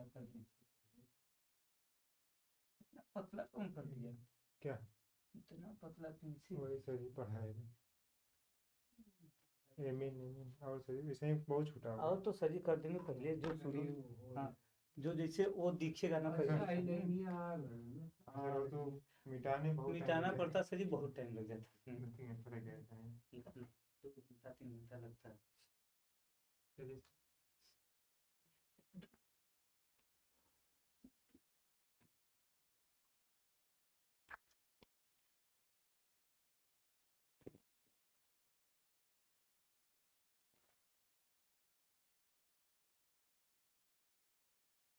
कर दीजिए। पतला कौन कर दिया? क्या इतना पतला पेंसिल। वही सर जी पढ़ाए एमीन एमीन और सर जी वैसे ही बहुत छोटा होगा। और तो सही कर देंगे पहले जो शुरू। हाँ, जो जैसे वो दिखेगा ना पहले। सर वो तो मिटाने बहुत मिटाना पड़ता सर जी, बहुत टाइम लग जाता है। 2 घंटे लग जाता है। 2 घंटा 3 घंटा लगता है। चलिए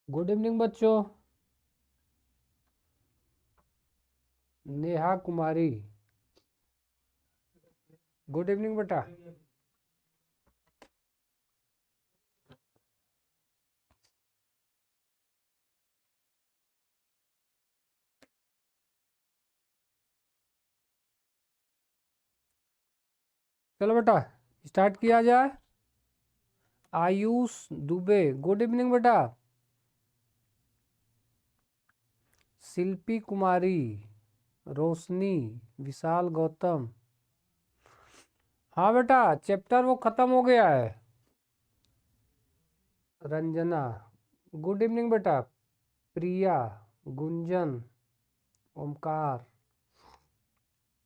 गुड इवनिंग बच्चों। नेहा कुमारी, गुड इवनिंग बेटा। चलो बेटा स्टार्ट किया जाए। आयुष दुबे, गुड इवनिंग बेटा। शिल्पी कुमारी, रोशनी, विशाल गौतम। हाँ बेटा चैप्टर वो खत्म हो गया है। रंजना, गुड इवनिंग बेटा। प्रिया, गुंजन, ओमकार,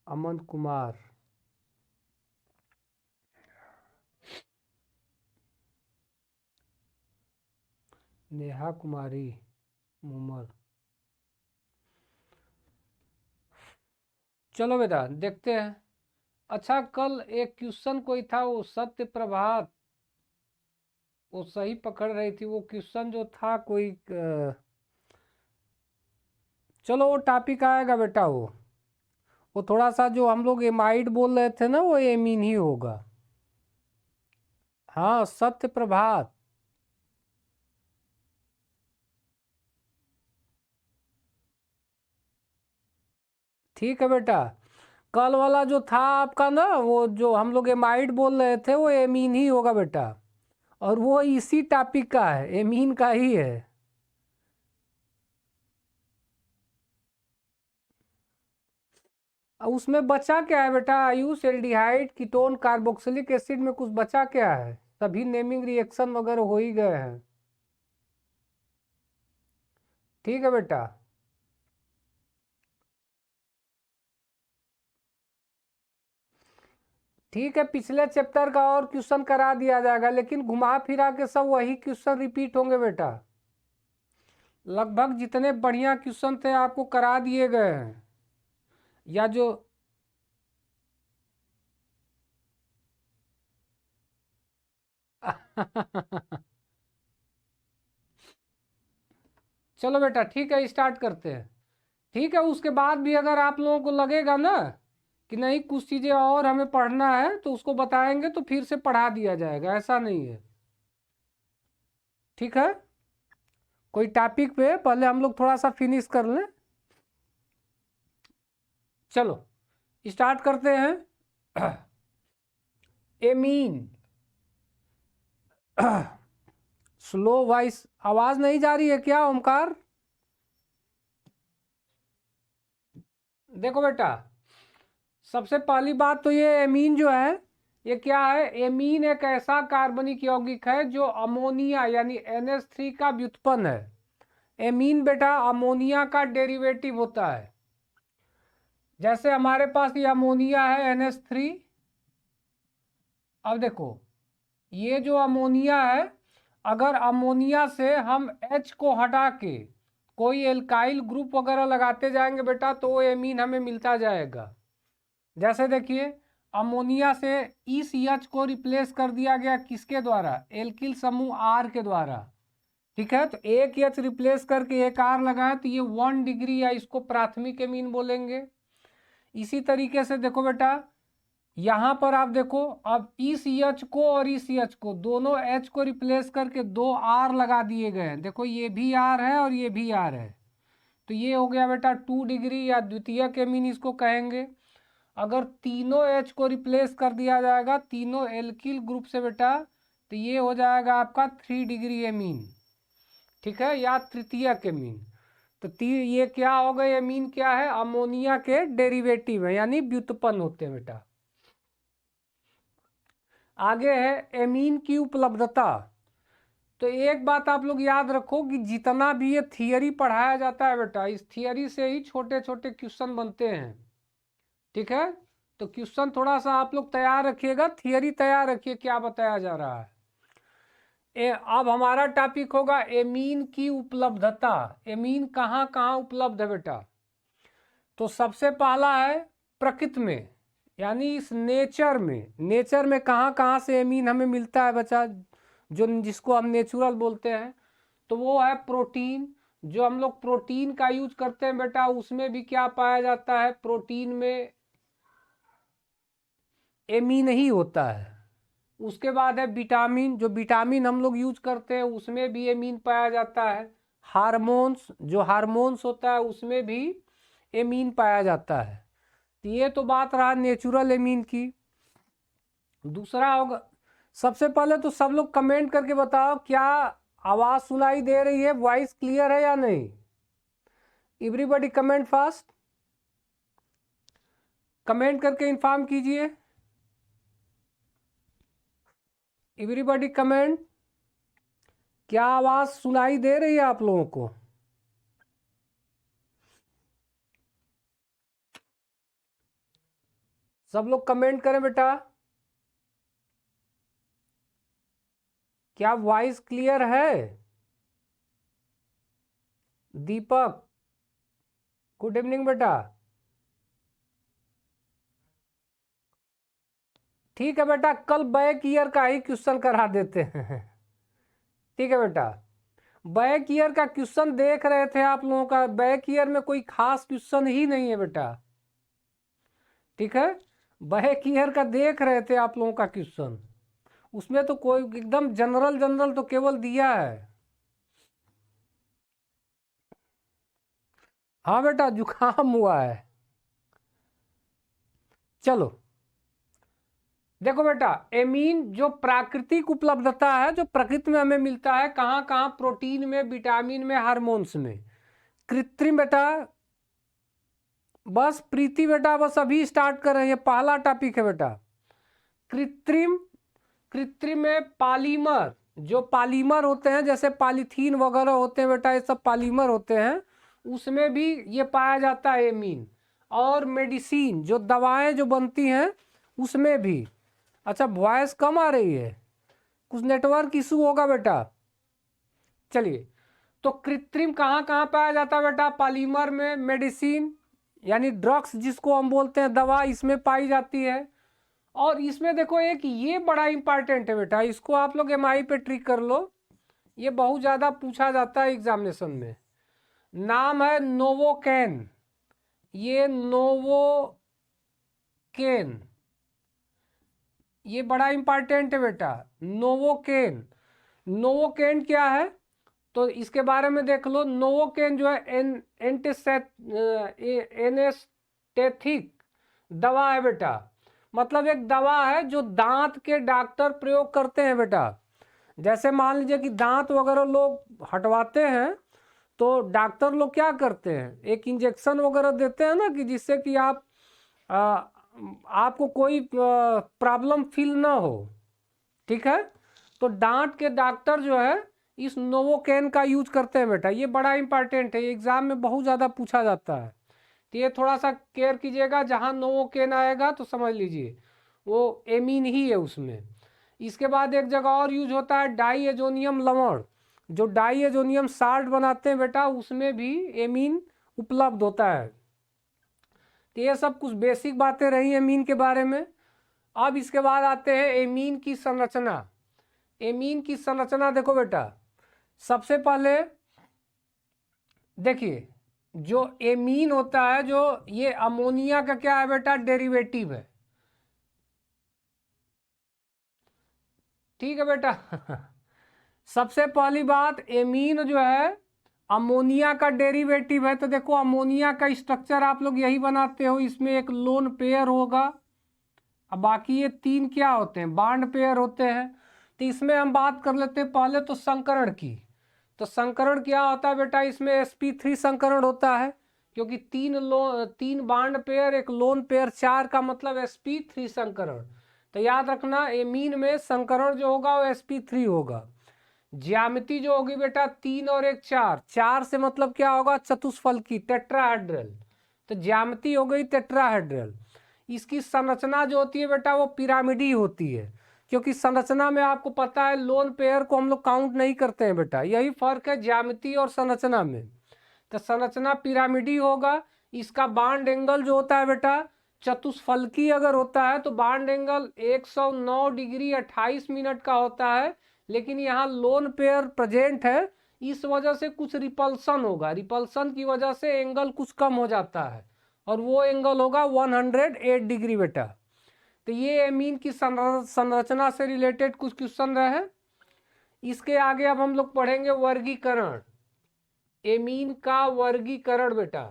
अमन कुमार। नेहा कुमारी, मुमल। चलो बेटा देखते हैं। अच्छा कल एक क्वेश्चन कोई था वो सत्य प्रभात, वो सही पकड़ रही थी। वो क्वेश्चन जो था कोई चलो वो टॉपिक आएगा बेटा। वो थोड़ा सा जो हम लोग एमाइड बोल रहे थे ना वो एमीन ही होगा। हाँ सत्य प्रभात। ठीक है बेटा। कल वाला जो था आपका ना वो जो हम लोग एमाइड बोल रहे थे वो एमीन ही होगा बेटा। और वो इसी टॉपिक का है, एमीन का ही है। उसमें बचा क्या है बेटा? Ayush, aldehyde, ketone, carboxylic acid में कुछ बचा क्या है? सभी नेमिंग रिएक्शन वगैरह हो ही गए हैं। ठीक है बेटा। ठीक है पिछले चैप्टर का और क्वेश्चन करा दिया जाएगा, लेकिन घुमा फिरा के सब वही क्वेश्चन रिपीट होंगे बेटा। लगभग जितने बढ़िया क्वेश्चन थे आपको करा दिए गए हैं। या जो चलो बेटा ठीक है स्टार्ट करते हैं। ठीक है उसके बाद भी अगर आप लोगों को लगेगा ना कि नहीं कुछ चीज़ें और हमें पढ़ना है तो उसको बताएंगे तो फिर से पढ़ा दिया जाएगा, ऐसा नहीं है। ठीक है कोई टॉपिक पे पहले हम लोग थोड़ा सा फिनिश कर लें। चलो स्टार्ट करते हैं। एमीन। स्लो वॉइस, आवाज नहीं जा रही है क्या ओमकार? देखो बेटा सबसे पहली बात तो ये एमीन जो है ये क्या है? एमीन एक ऐसा कार्बनिक यौगिक है जो अमोनिया यानी NH3 का व्युत्पन्न है। एमीन बेटा अमोनिया का डेरिवेटिव होता है। जैसे हमारे पास ये अमोनिया है NH3। अब देखो ये जो अमोनिया है, अगर अमोनिया से हम H को हटा के कोई एल्काइल ग्रुप वगैरह लगाते जाएंगे बेटा तो वो एमीन हमें मिलता जाएगा। जैसे देखिए अमोनिया से ECH को रिप्लेस कर दिया गया किसके द्वारा? एल्किल समूह R के द्वारा। ठीक है तो एक H रिप्लेस करके एक R लगाए तो ये 1 डिग्री या इसको प्राथमिक एमीन बोलेंगे। इसी तरीके से देखो बेटा यहाँ पर आप देखो अब ECH को और ECH को दोनों H को रिप्लेस करके 2 R लगा दिए गए हैं। देखो ये भी R है और ये भी R है तो ये हो गया बेटा 2 डिग्री या द्वितीयक एमीन इसको कहेंगे। अगर तीनों H को रिप्लेस कर दिया जाएगा तीनों एल्किल ग्रुप से बेटा तो ये हो जाएगा आपका 3 डिग्री एमीन। ठीक है, या तृतीयक एमीन। तो ये क्या हो गए, एमीन क्या है, अमोनिया के डेरिवेटिव है, यानी व्युत्पन्न होते हैं बेटा। आगे है एमीन की उपलब्धता। तो एक बात आप लोग याद रखो कि जितना भी ये थियरी पढ़ाया जाता है बेटा, इस थियरी से ही छोटे छोटे क्वेश्चन बनते हैं। ठीक है, तो क्वेश्चन थोड़ा सा आप लोग तैयार रखिएगा, थियरी तैयार रखिए क्या बताया जा रहा है। अब हमारा टॉपिक होगा एमीन की उपलब्धता। एमीन कहाँ कहाँ उपलब्ध है बेटा। तो सबसे पहला है प्रकृति में, यानी इस नेचर में। नेचर में कहाँ कहाँ से एमीन हमें मिलता है बच्चा, जो जिसको हम नेचुरल बोलते हैं। तो वो है प्रोटीन। जो हम लोग प्रोटीन का यूज करते हैं बेटा, उसमें भी क्या पाया जाता है, प्रोटीन में एमीन ही होता है। उसके बाद है विटामिन। जो विटामिन हम लोग यूज करते हैं उसमें भी एमीन पाया जाता है। हार्मोन्स, जो हार्मोन्स होता है उसमें भी एमीन पाया जाता है। तो ये तो बात रहा नेचुरल एमीन की। दूसरा होगा, सबसे पहले तो सब लोग कमेंट करके बताओ क्या आवाज सुनाई दे रही है, वॉइस क्लियर है या नहीं। एवरीबॉडी कमेंट फास्ट, कमेंट करके इन्फॉर्म कीजिए। एवरीबॉडी कमेंट, क्या आवाज सुनाई दे रही है आप लोगों को। सब लोग कमेंट करें बेटा, क्या वॉइस क्लियर है। दीपक, गुड इवनिंग बेटा। ठीक है बेटा, कल बैक ईयर का ही क्वेश्चन करा देते हैं। ठीक है बेटा, बैक ईयर का क्वेश्चन देख रहे थे आप लोगों का, बैक ईयर में कोई खास क्वेश्चन ही नहीं है बेटा। ठीक है, बैक ईयर का देख रहे थे आप लोगों का क्वेश्चन, उसमें तो कोई एकदम जनरल जनरल तो केवल दिया है। हाँ बेटा, जुकाम हुआ है। चलो देखो बेटा, एमीन जो प्राकृतिक उपलब्धता है, जो प्रकृति में हमें मिलता है, कहाँ कहाँ, प्रोटीन में, विटामिन में, हार्मोन्स में। कृत्रिम बेटा, बस प्रीति बेटा बस अभी स्टार्ट कर रहे हैं, पहला टॉपिक है बेटा। कृत्रिम, कृत्रिम में पॉलीमर, जो पॉलीमर होते हैं जैसे पॉलीथीन वगैरह होते हैं बेटा, ये सब पॉलीमर होते हैं, उसमें भी ये पाया जाता है एमीन। और मेडिसिन, जो दवाएं जो बनती हैं उसमें भी। अच्छा, वॉइस कम आ रही है, कुछ नेटवर्क इशू होगा बेटा। चलिए, तो कृत्रिम कहाँ कहाँ पाया जाता है बेटा, पॉलीमर में, मेडिसिन यानी ड्रग्स जिसको हम बोलते हैं, दवा, इसमें पाई जाती है। और इसमें देखो एक ये बड़ा इंपॉर्टेंट है बेटा, इसको आप लोग एमआई पे ट्रिक कर लो, ये बहुत ज़्यादा पूछा जाता है एग्जामिनेशन में। नाम है नोवोकेन। ये नोवोकेन, ये बड़ा इंपॉर्टेंट है बेटा, नोवोकेन। नोवोकेन क्या है, तो इसके बारे में देख लो। नोवोकेन जो है एनेस्थेटिक दवा है बेटा, मतलब एक दवा है जो दांत के डॉक्टर प्रयोग करते हैं बेटा। जैसे मान लीजिए कि दांत वगैरह लोग हटवाते हैं, तो डॉक्टर लोग क्या करते हैं, एक इंजेक्शन वगैरह देते हैं ना, कि जिससे कि आपको कोई प्रॉब्लम फील ना हो। ठीक है, तो दांत के डॉक्टर जो है इस नोवोकेन का यूज करते हैं बेटा, ये बड़ा इंपॉर्टेंट है, एग्जाम में बहुत ज़्यादा पूछा जाता है। तो ये थोड़ा सा केयर कीजिएगा, जहाँ नोवोकेन आएगा तो समझ लीजिए वो एमीन ही है उसमें। इसके बाद एक जगह और यूज होता है डाईएजोनियम लवण, जो डाईएजोनियम साल्ट बनाते हैं बेटा, उसमें भी एमीन उपलब्ध होता है। तो ये सब कुछ बेसिक बातें रही एमीन के बारे में। अब इसके बाद आते हैं एमीन की संरचना। एमीन की संरचना देखो बेटा, सबसे पहले देखिए, जो एमीन होता है, जो ये अमोनिया का क्या है बेटा, डेरिवेटिव है। ठीक है बेटा। सबसे पहली बात, एमीन जो है अमोनिया का डेरिवेटिव है। तो देखो अमोनिया का स्ट्रक्चर आप लोग यही बनाते हो, इसमें एक लोन पेयर होगा, अब बाकी ये तीन क्या होते हैं, बॉन्ड पेयर होते हैं। तो इसमें हम बात कर लेते हैं पहले तो संकरण की। तो संकरण क्या होता है बेटा, इसमें sp3 संकरण होता है, क्योंकि तीन बॉन्ड पेयर एक लोन पेयर 4 का मतलब sp3 संकरण। तो याद रखना एमीन में संकरण जो होगा वो sp3 होगा। ज्यामिति जो होगी बेटा 3 और 1 4, 4 से मतलब क्या होगा, चतुष्फलकी टेट्राहेड्रल। तो ज्यामिति हो गई टेट्राहेड्रल। इसकी संरचना जो होती है बेटा वो पिरामिडी होती है, क्योंकि संरचना में आपको पता है लोन पेयर को हम लोग काउंट नहीं करते हैं बेटा, यही फर्क है ज्यामिति और संरचना में। तो संरचना पिरामिडी होगा। इसका बॉन्ड एंगल जो होता है बेटा चतुष्फलकी अगर होता है तो बॉन्ड एंगल 109 डिग्री 28 मिनट का होता है, लेकिन यहाँ लोन पेयर प्रेजेंट है, इस वजह से कुछ रिपल्सन होगा, रिपल्सन की वजह से एंगल कुछ कम हो जाता है और वो एंगल होगा 108 डिग्री बेटा। तो ये एमीन की संरचना से रिलेटेड कुछ क्वेश्चन रहे। इसके आगे अब हम लोग पढ़ेंगे वर्गीकरण, एमीन का वर्गीकरण बेटा।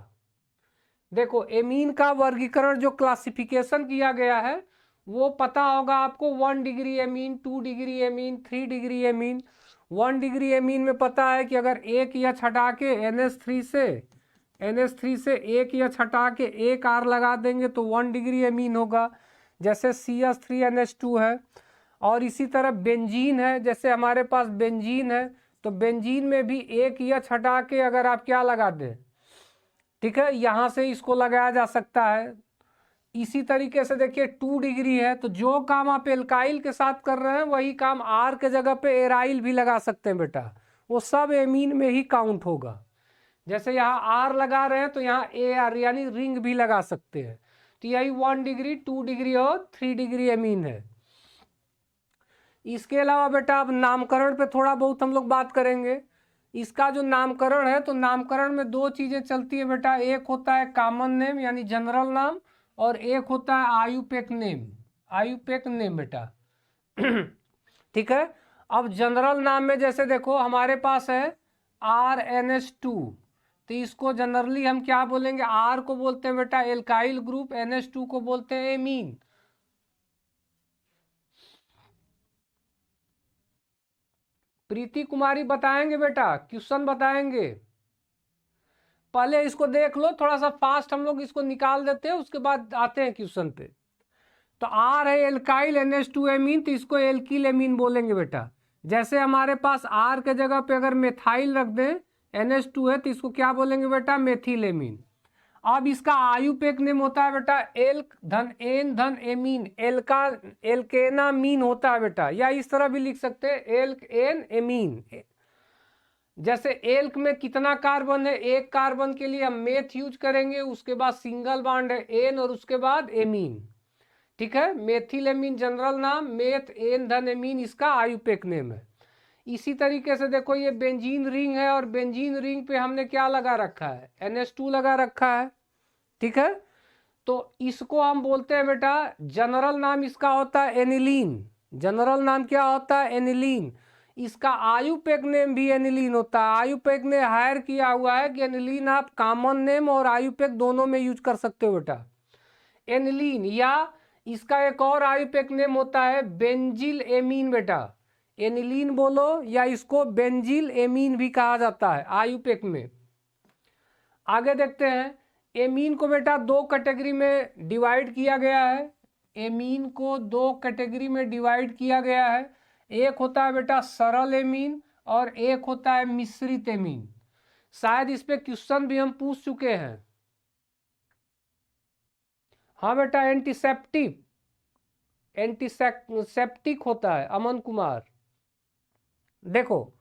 देखो एमीन का वर्गीकरण जो क्लासिफिकेशन किया गया है वो पता होगा आपको, 1 degree amine, 2 degree amine, 3 degree amine. 1 degree amine में पता है कि अगर एक एच हटा के NH3 से एक एच हटा के एक R लगा देंगे तो 1 डिग्री एमीन होगा, जैसे CH3NH2 है। और इसी तरह बेंजीन है, जैसे हमारे पास बेंजीन है तो बेंजीन में भी एक एच हटा के अगर आप क्या लगा दें, ठीक है, यहाँ से इसको लगाया जा सकता है। इसी तरीके से देखिए 2 डिग्री है तो जो काम आप एल्काइल के साथ कर रहे हैं वही काम R के जगह पे एराइल भी लगा सकते हैं बेटा, वो सब एमीन में ही काउंट होगा। जैसे यहाँ R लगा रहे हैं तो यहाँ AR यानी रिंग भी लगा सकते हैं। तो यही 1 डिग्री 2 डिग्री और 3 डिग्री एमीन है। इसके अलावा बेटा अब नामकरण पे थोड़ा बहुत हम लोग बात करेंगे। इसका जो नामकरण है तो नामकरण में 2 चीजें चलती है बेटा, एक होता है कॉमन नेम यानी जनरल नाम, और एक होता है आयुपेक नेम बेटा। ठीक है। अब जनरल नाम में जैसे देखो हमारे पास है RNH2, तो इसको जनरली हम क्या बोलेंगे, R को बोलते हैं बेटा एल्काइल ग्रुप, NH2 को बोलते हैं एमीन। प्रीति कुमारी बताएंगे बेटा, क्वेश्चन बताएंगे। पहले इसको देख लो, थोड़ा सा फास्ट हम लोग इसको निकाल देते हैं, उसके बाद आते हैं क्वेश्चन पे। तो R है एल्काइल NH2 एमीन, तो इसको एल्किल एमीन बोलेंगे बेटा। जैसे हमारे पास R के जगह पे अगर मेथाइल रख दें, NH2 है, तो इसको क्या बोलेंगे बेटा, मेथिल एमीन। अब इसका आयुपेक नेम होता है बेटा एल्क धन एन धन एमीन, एल्केनामीन होता है बेटा, या इस तरह भी लिख सकते हैं एल्क एन एमीन। जैसे एल्क में कितना कार्बन है, एक कार्बन के लिए हम मेथ यूज करेंगे, उसके बाद सिंगल बॉन्ड है एन और उसके बाद एमीन। ठीक है, मेथिल एमीन जनरल नाम, मेथ एन धन एमीन इसका आयुपेक नेम है। इसी तरीके से देखो ये बेंजीन रिंग है और बेंजीन रिंग पे हमने क्या लगा रखा है, NH2 लगा रखा है। ठीक है, तो इसको हम बोलते हैं बेटा जनरल नाम इसका होता है एनिलीन। जनरल नाम क्या होता है, एनिलीन। इसका आयुपेक नेम भी एनिलीन होता है। आयुपेक ने हायर किया हुआ है कि एनिलीन आप कॉमन नेम और आयुपेक दोनों में यूज कर सकते हो बेटा, एनिलीन। या इसका एक और आयुपेक नेम होता है बेंजिल एमीन बेटा, एनिलीन बोलो या इसको बेंजिल एमीन भी कहा जाता है आयुपेक में। आगे देखते हैं, एमीन को बेटा 2 कैटेगरी में डिवाइड किया गया है। एमीन को 2 कैटेगरी में डिवाइड किया गया है। एक होता है बेटा सरल एमीन और एक होता है मिश्रित एमीन। शायद इस पे क्वेश्चन भी हम पूछ चुके हैं। हाँ बेटा एंटीसेप्टिक होता है, अमन कुमार। देखो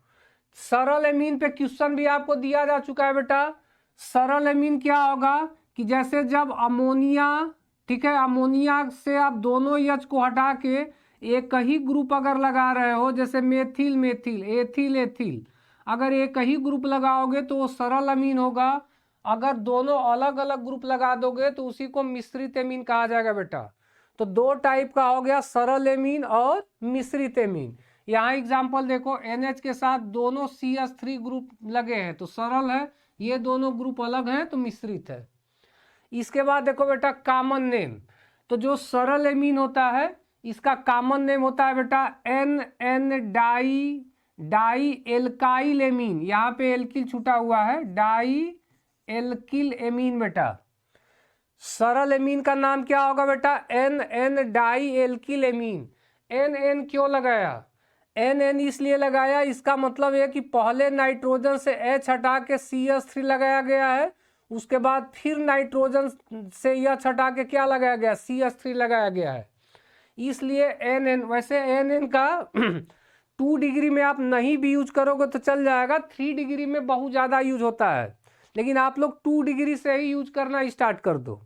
सरल एमीन पे क्वेश्चन भी आपको दिया जा चुका है बेटा। सरल एमीन क्या होगा कि जैसे जब अमोनिया, ठीक है, अमोनिया से आप दोनों एच को हटा के एक ही ग्रुप अगर लगा रहे हो, जैसे मेथिल मेथिल, एथिल एथिल, अगर एक ही ग्रुप लगाओगे तो वो सरल अमीन होगा। अगर दोनों अलग अलग ग्रुप लगा दोगे तो उसी को मिश्रित एमीन कहा जाएगा बेटा। तो 2 टाइप का हो गया, सरल एमीन और मिश्रित एमीन। यहाँ एग्जाम्पल देखो, NH के साथ दोनों CH3 ग्रुप लगे हैं तो सरल है, ये दोनों ग्रुप अलग हैं तो मिश्रित है। इसके बाद देखो बेटा कॉमन नेम, तो जो सरल एमीन होता है इसका कॉमन नेम होता है बेटा NN di di alkyl amine, यहाँ पे एल्किल छूटा हुआ है, डाई एल्किल एमीन बेटा। सरल एमीन का नाम क्या होगा बेटा? N N di alkyl amine. N N क्यों लगाया? एन एन इसलिए लगाया, इसका मतलब है कि पहले नाइट्रोजन से H हटा के CH3 लगाया गया है, उसके बाद फिर नाइट्रोजन से H हटा के क्या लगाया गया? CH3 लगाया गया है, इसलिए एन एन। वैसे एन एन का 2 डिग्री में आप नहीं भी यूज करोगे तो चल जाएगा, 3 डिग्री में बहुत ज़्यादा यूज होता है, लेकिन आप लोग 2 डिग्री से ही यूज करना स्टार्ट कर दो।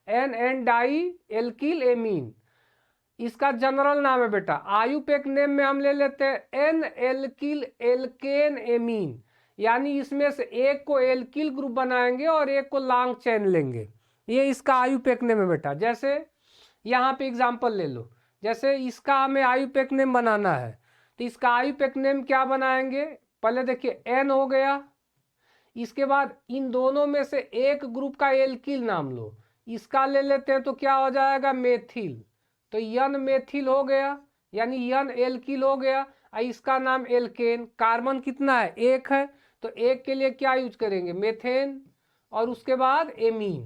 N N di alkyl amine इसका जनरल नाम है बेटा। आयुपेक नेम में हम ले लेते हैं एन एल्किल एल्केन एमीन, यानी इसमें से एक को एल्किल ग्रुप बनाएंगे और एक को लॉन्ग चेन लेंगे, ये इसका आयुपेक नेम है बेटा। जैसे यहाँ पे एग्जांपल ले लो, जैसे इसका हमें आयुपेक नेम बनाना है, तो इसका आयुपेक नेम क्या बनाएंगे? पहले देखिए एन हो गया, इसके बाद इन दोनों में से एक ग्रुप का एल्किल नाम लो, इसका ले लेते हैं तो क्या हो जाएगा? मेथिल, तो यन मेथिल हो गया, यानी यन एल्किल हो गया। इसका नाम एल्केन, कार्बन कितना है? 1 है, तो 1 के लिए क्या यूज करेंगे? मेथेन, और उसके बाद एमीन।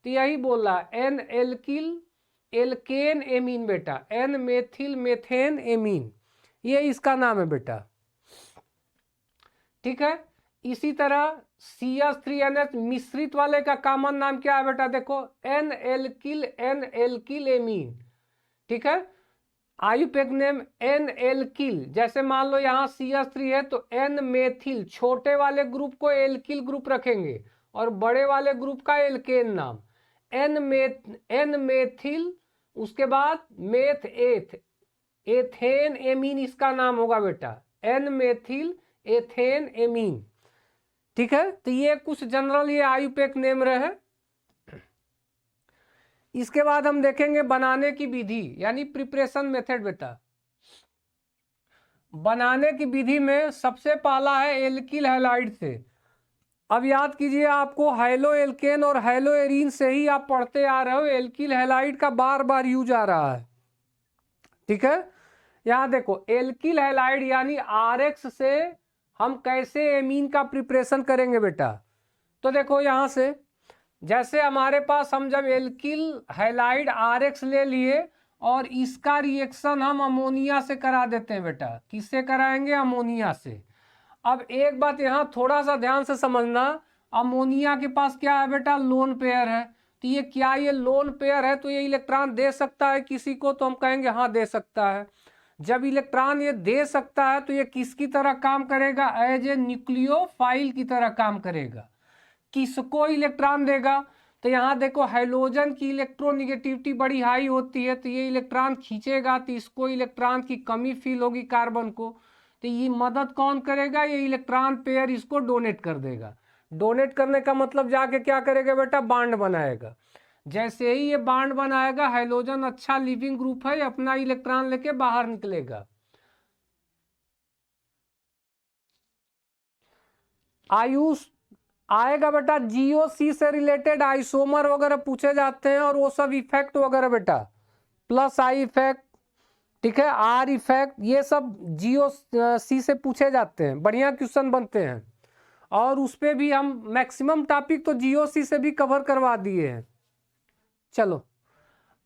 तो यही बोल रहा है एन एल्किल एल्केन एमीन बेटा, एन मेथिल मेथेन एमीन, ये इसका नाम है बेटा, ठीक है। इसी तरह CH3NH मिश्रित वाले का कॉमन नाम क्या है बेटा? देखो एन एल्किल एमीन, ठीक है। आयुपेक नेम एन एल्किल, जैसे मान लो यहाँ CH3 है तो एन मेथिल, छोटे वाले ग्रुप को एल्किल ग्रुप रखेंगे और बड़े वाले ग्रुप का एल्केन नाम, एन मेथिल, उसके बाद मेथ एथेन एमीन इसका नाम होगा बेटा, एन मेथिल एथेन एमीन, ठीक है। तो ये कुछ जनरल ये आयुपेक नेम रहे। इसके बाद हम देखेंगे बनाने की विधि, यानी प्रिपरेशन मेथड बेटा। बनाने की विधि में सबसे पहला है एल्किल हैलाइड से। अब याद कीजिए, आपको हैलो एल्केन और हैलो एरीन से ही आप पढ़ते आ रहे हो, एल्किल हैलाइड का बार बार यूज आ रहा है, ठीक है। यहाँ देखो एल्किल हैलाइड यानी RX से हम कैसे एमीन का प्रिपरेशन करेंगे बेटा। तो देखो यहाँ से, जैसे हमारे पास हम जब एल्किल हैलाइड RX ले लिए और इसका रिएक्शन हम अमोनिया से करा देते हैं बेटा। किससे कराएंगे? अमोनिया से। अब एक बात यहाँ थोड़ा सा ध्यान से समझना, अमोनिया के पास क्या है बेटा? लोन पेयर है। तो ये क्या, ये लोन पेयर है तो ये इलेक्ट्रॉन दे सकता है किसी को? तो हम कहेंगे हाँ दे सकता है। जब इलेक्ट्रॉन ये दे सकता है तो ये किसकी तरह काम करेगा? एज ए न्यूक्लियोफाइल की तरह काम करेगा। किसको इलेक्ट्रॉन देगा? तो यहाँ देखो हैलोजन की इलेक्ट्रोनेगेटिविटी बड़ी हाई होती है, तो ये इलेक्ट्रॉन खींचेगा, तो इसको इलेक्ट्रॉन की कमी फील होगी कार्बन को, तो ये मदद कौन करेगा? ये इलेक्ट्रॉन पेयर इसको डोनेट कर देगा। डोनेट करने का मतलब जाके क्या करेगा बेटा? बांड बनाएगा। जैसे ही ये बांड बनाएगा, हैलोजन अच्छा लिविंग ग्रुप है, अपना इलेक्ट्रॉन लेके बाहर निकलेगा। आयुष आएगा बेटा, GOC से रिलेटेड आइसोमर वगैरह पूछे जाते हैं और वो सब इफेक्ट वगैरह बेटा, प्लस I इफेक्ट, ठीक है, R इफेक्ट, ये सब GOC से पूछे जाते हैं, बढ़िया क्वेश्चन बनते हैं। और उस पर भी हम मैक्सिमम टॉपिक तो GOC से भी कवर करवा दिए हैं। चलो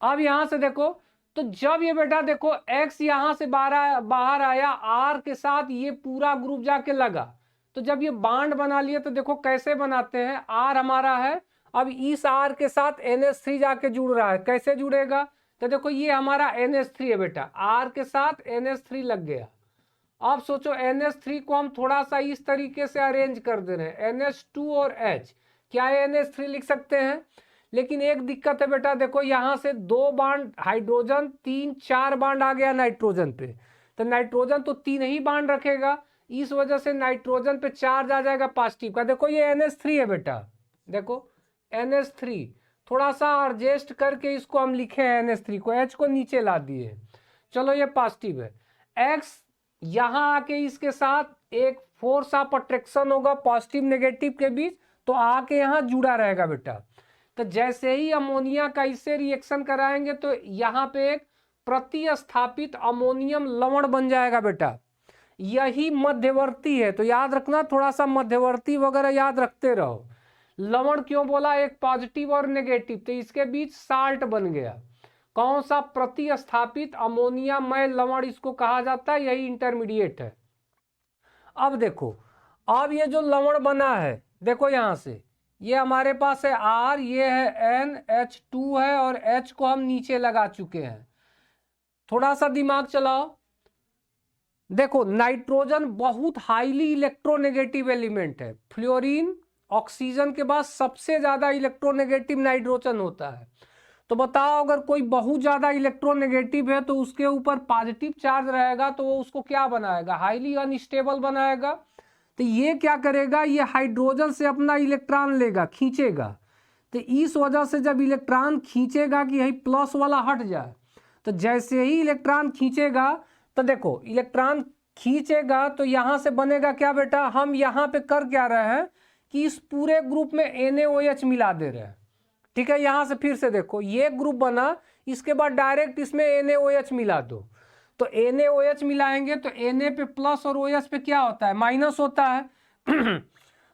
अब यहां से देखो, तो जब ये बेटा देखो X यहां से बाहर आया, R के साथ ये पूरा ग्रुप जाके लगा, तो जब ये बांड बना लिए तो देखो कैसे बनाते हैं। R हमारा है, अब इस R के साथ NH3 जाके जुड़ रहा है, कैसे जुड़ेगा? तो देखो ये हमारा NH3 है बेटा, R के साथ NH3 लग गया। अब सोचो NH3 को हम थोड़ा सा इस तरीके से अरेंज कर दे रहे हैं, NH2 और H, क्या NH3 लिख सकते हैं? लेकिन एक दिक्कत है बेटा, देखो यहाँ से 2 बांड हाइड्रोजन, 3-4 बांड आ गया नाइट्रोजन पे, तो नाइट्रोजन तो 3 ही बांड रखेगा, इस वजह से नाइट्रोजन पे चार्ज आ जाएगा पॉजिटिव का। देखो ये NH3 है बेटा, देखो NH3, थोड़ा सा एडजस्ट करके इसको हम लिखे हैं NH3 को, H को नीचे ला दिए, चलो ये पॉजिटिव है। X यहाँ आके इसके साथ एक फोर्स ऑफ अट्रैक्शन होगा पॉजिटिव नेगेटिव के बीच, तो आके यहाँ जुड़ा रहेगा बेटा। तो जैसे ही अमोनिया का इससे रिएक्शन कराएंगे तो यहाँ पे एक प्रतिस्थापित अमोनियम लवण बन जाएगा बेटा। यही मध्यवर्ती है, तो याद रखना, थोड़ा सा मध्यवर्ती वगैरह याद रखते रहो। लवण क्यों बोला, एक पॉजिटिव और नेगेटिव, तो इसके बीच साल्ट बन गया। कौन सा, प्रतिस्थापित अमोनियामय लवण इसको कहा जाता है, यही इंटरमीडिएट है। अब देखो, अब ये जो लवण बना है, देखो यहां से ये हमारे पास है R, ये है NH2 है, और H को हम नीचे लगा चुके हैं। थोड़ा सा दिमाग चलाओ, देखो नाइट्रोजन बहुत हाईली इलेक्ट्रोनेगेटिव एलिमेंट है। फ्लोरीन ऑक्सीजन के बाद सबसे ज्यादा इलेक्ट्रोनेगेटिव नाइट्रोजन होता है। तो बताओ, अगर कोई बहुत ज्यादा इलेक्ट्रोनेगेटिव है तो उसके ऊपर पॉजिटिव चार्ज रहेगा, तो वो उसको क्या बनाएगा, हाईली अनस्टेबल बनाएगा। तो ये क्या करेगा, ये हाइड्रोजन से अपना इलेक्ट्रॉन लेगा, खींचेगा। तो इस वजह से जब इलेक्ट्रॉन खींचेगा कि यही प्लस वाला हट जाए, तो जैसे ही इलेक्ट्रॉन खींचेगा, तो देखो इलेक्ट्रॉन खींचेगा तो यहां से बनेगा क्या बेटा, हम यहां पे कर क्या रहे हैं कि इस पूरे ग्रुप में NaOH मिला दे रहे हैं। ठीक है, यहां से फिर से देखो, ये ग्रुप बना, इसके बाद डायरेक्ट इसमें NaOH मिला दो। तो NaOH मिलाएंगे तो Na पे प्लस और OH पे क्या होता है, माइनस होता है।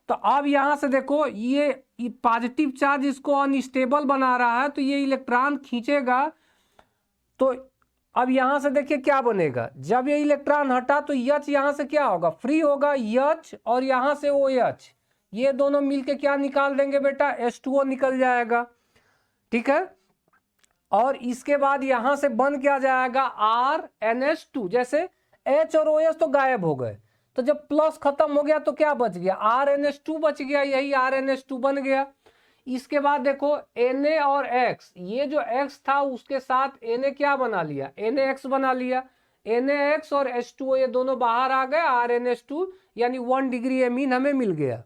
तो अब यहां से देखो, ये पॉजिटिव चार्ज इसको अनस्टेबल बना रहा है, तो ये इलेक्ट्रॉन खींचेगा। तो अब यहां से देखिए क्या बनेगा, जब ये इलेक्ट्रॉन हटा तो H यहां से क्या होगा, फ्री होगा H, और यहां से OH, ये दोनों मिलके क्या निकाल देंगे बेटा, H2O निकल जाएगा। ठीक है, और इसके बाद यहां से बन क्या जाएगा, RNH2। जैसे H और OH तो गायब हो गए, तो जब प्लस खत्म हो गया तो क्या बच गया, RNH2 बच गया, यही RNH2 बन गया। इसके बाद देखो Na और X, ये जो X था उसके साथ Na क्या बना लिया, NaX बना लिया। NaX और H2O ये दोनों बाहर आ गए, RNH2, यानी 1 डिग्री एमीन हमें मिल गया।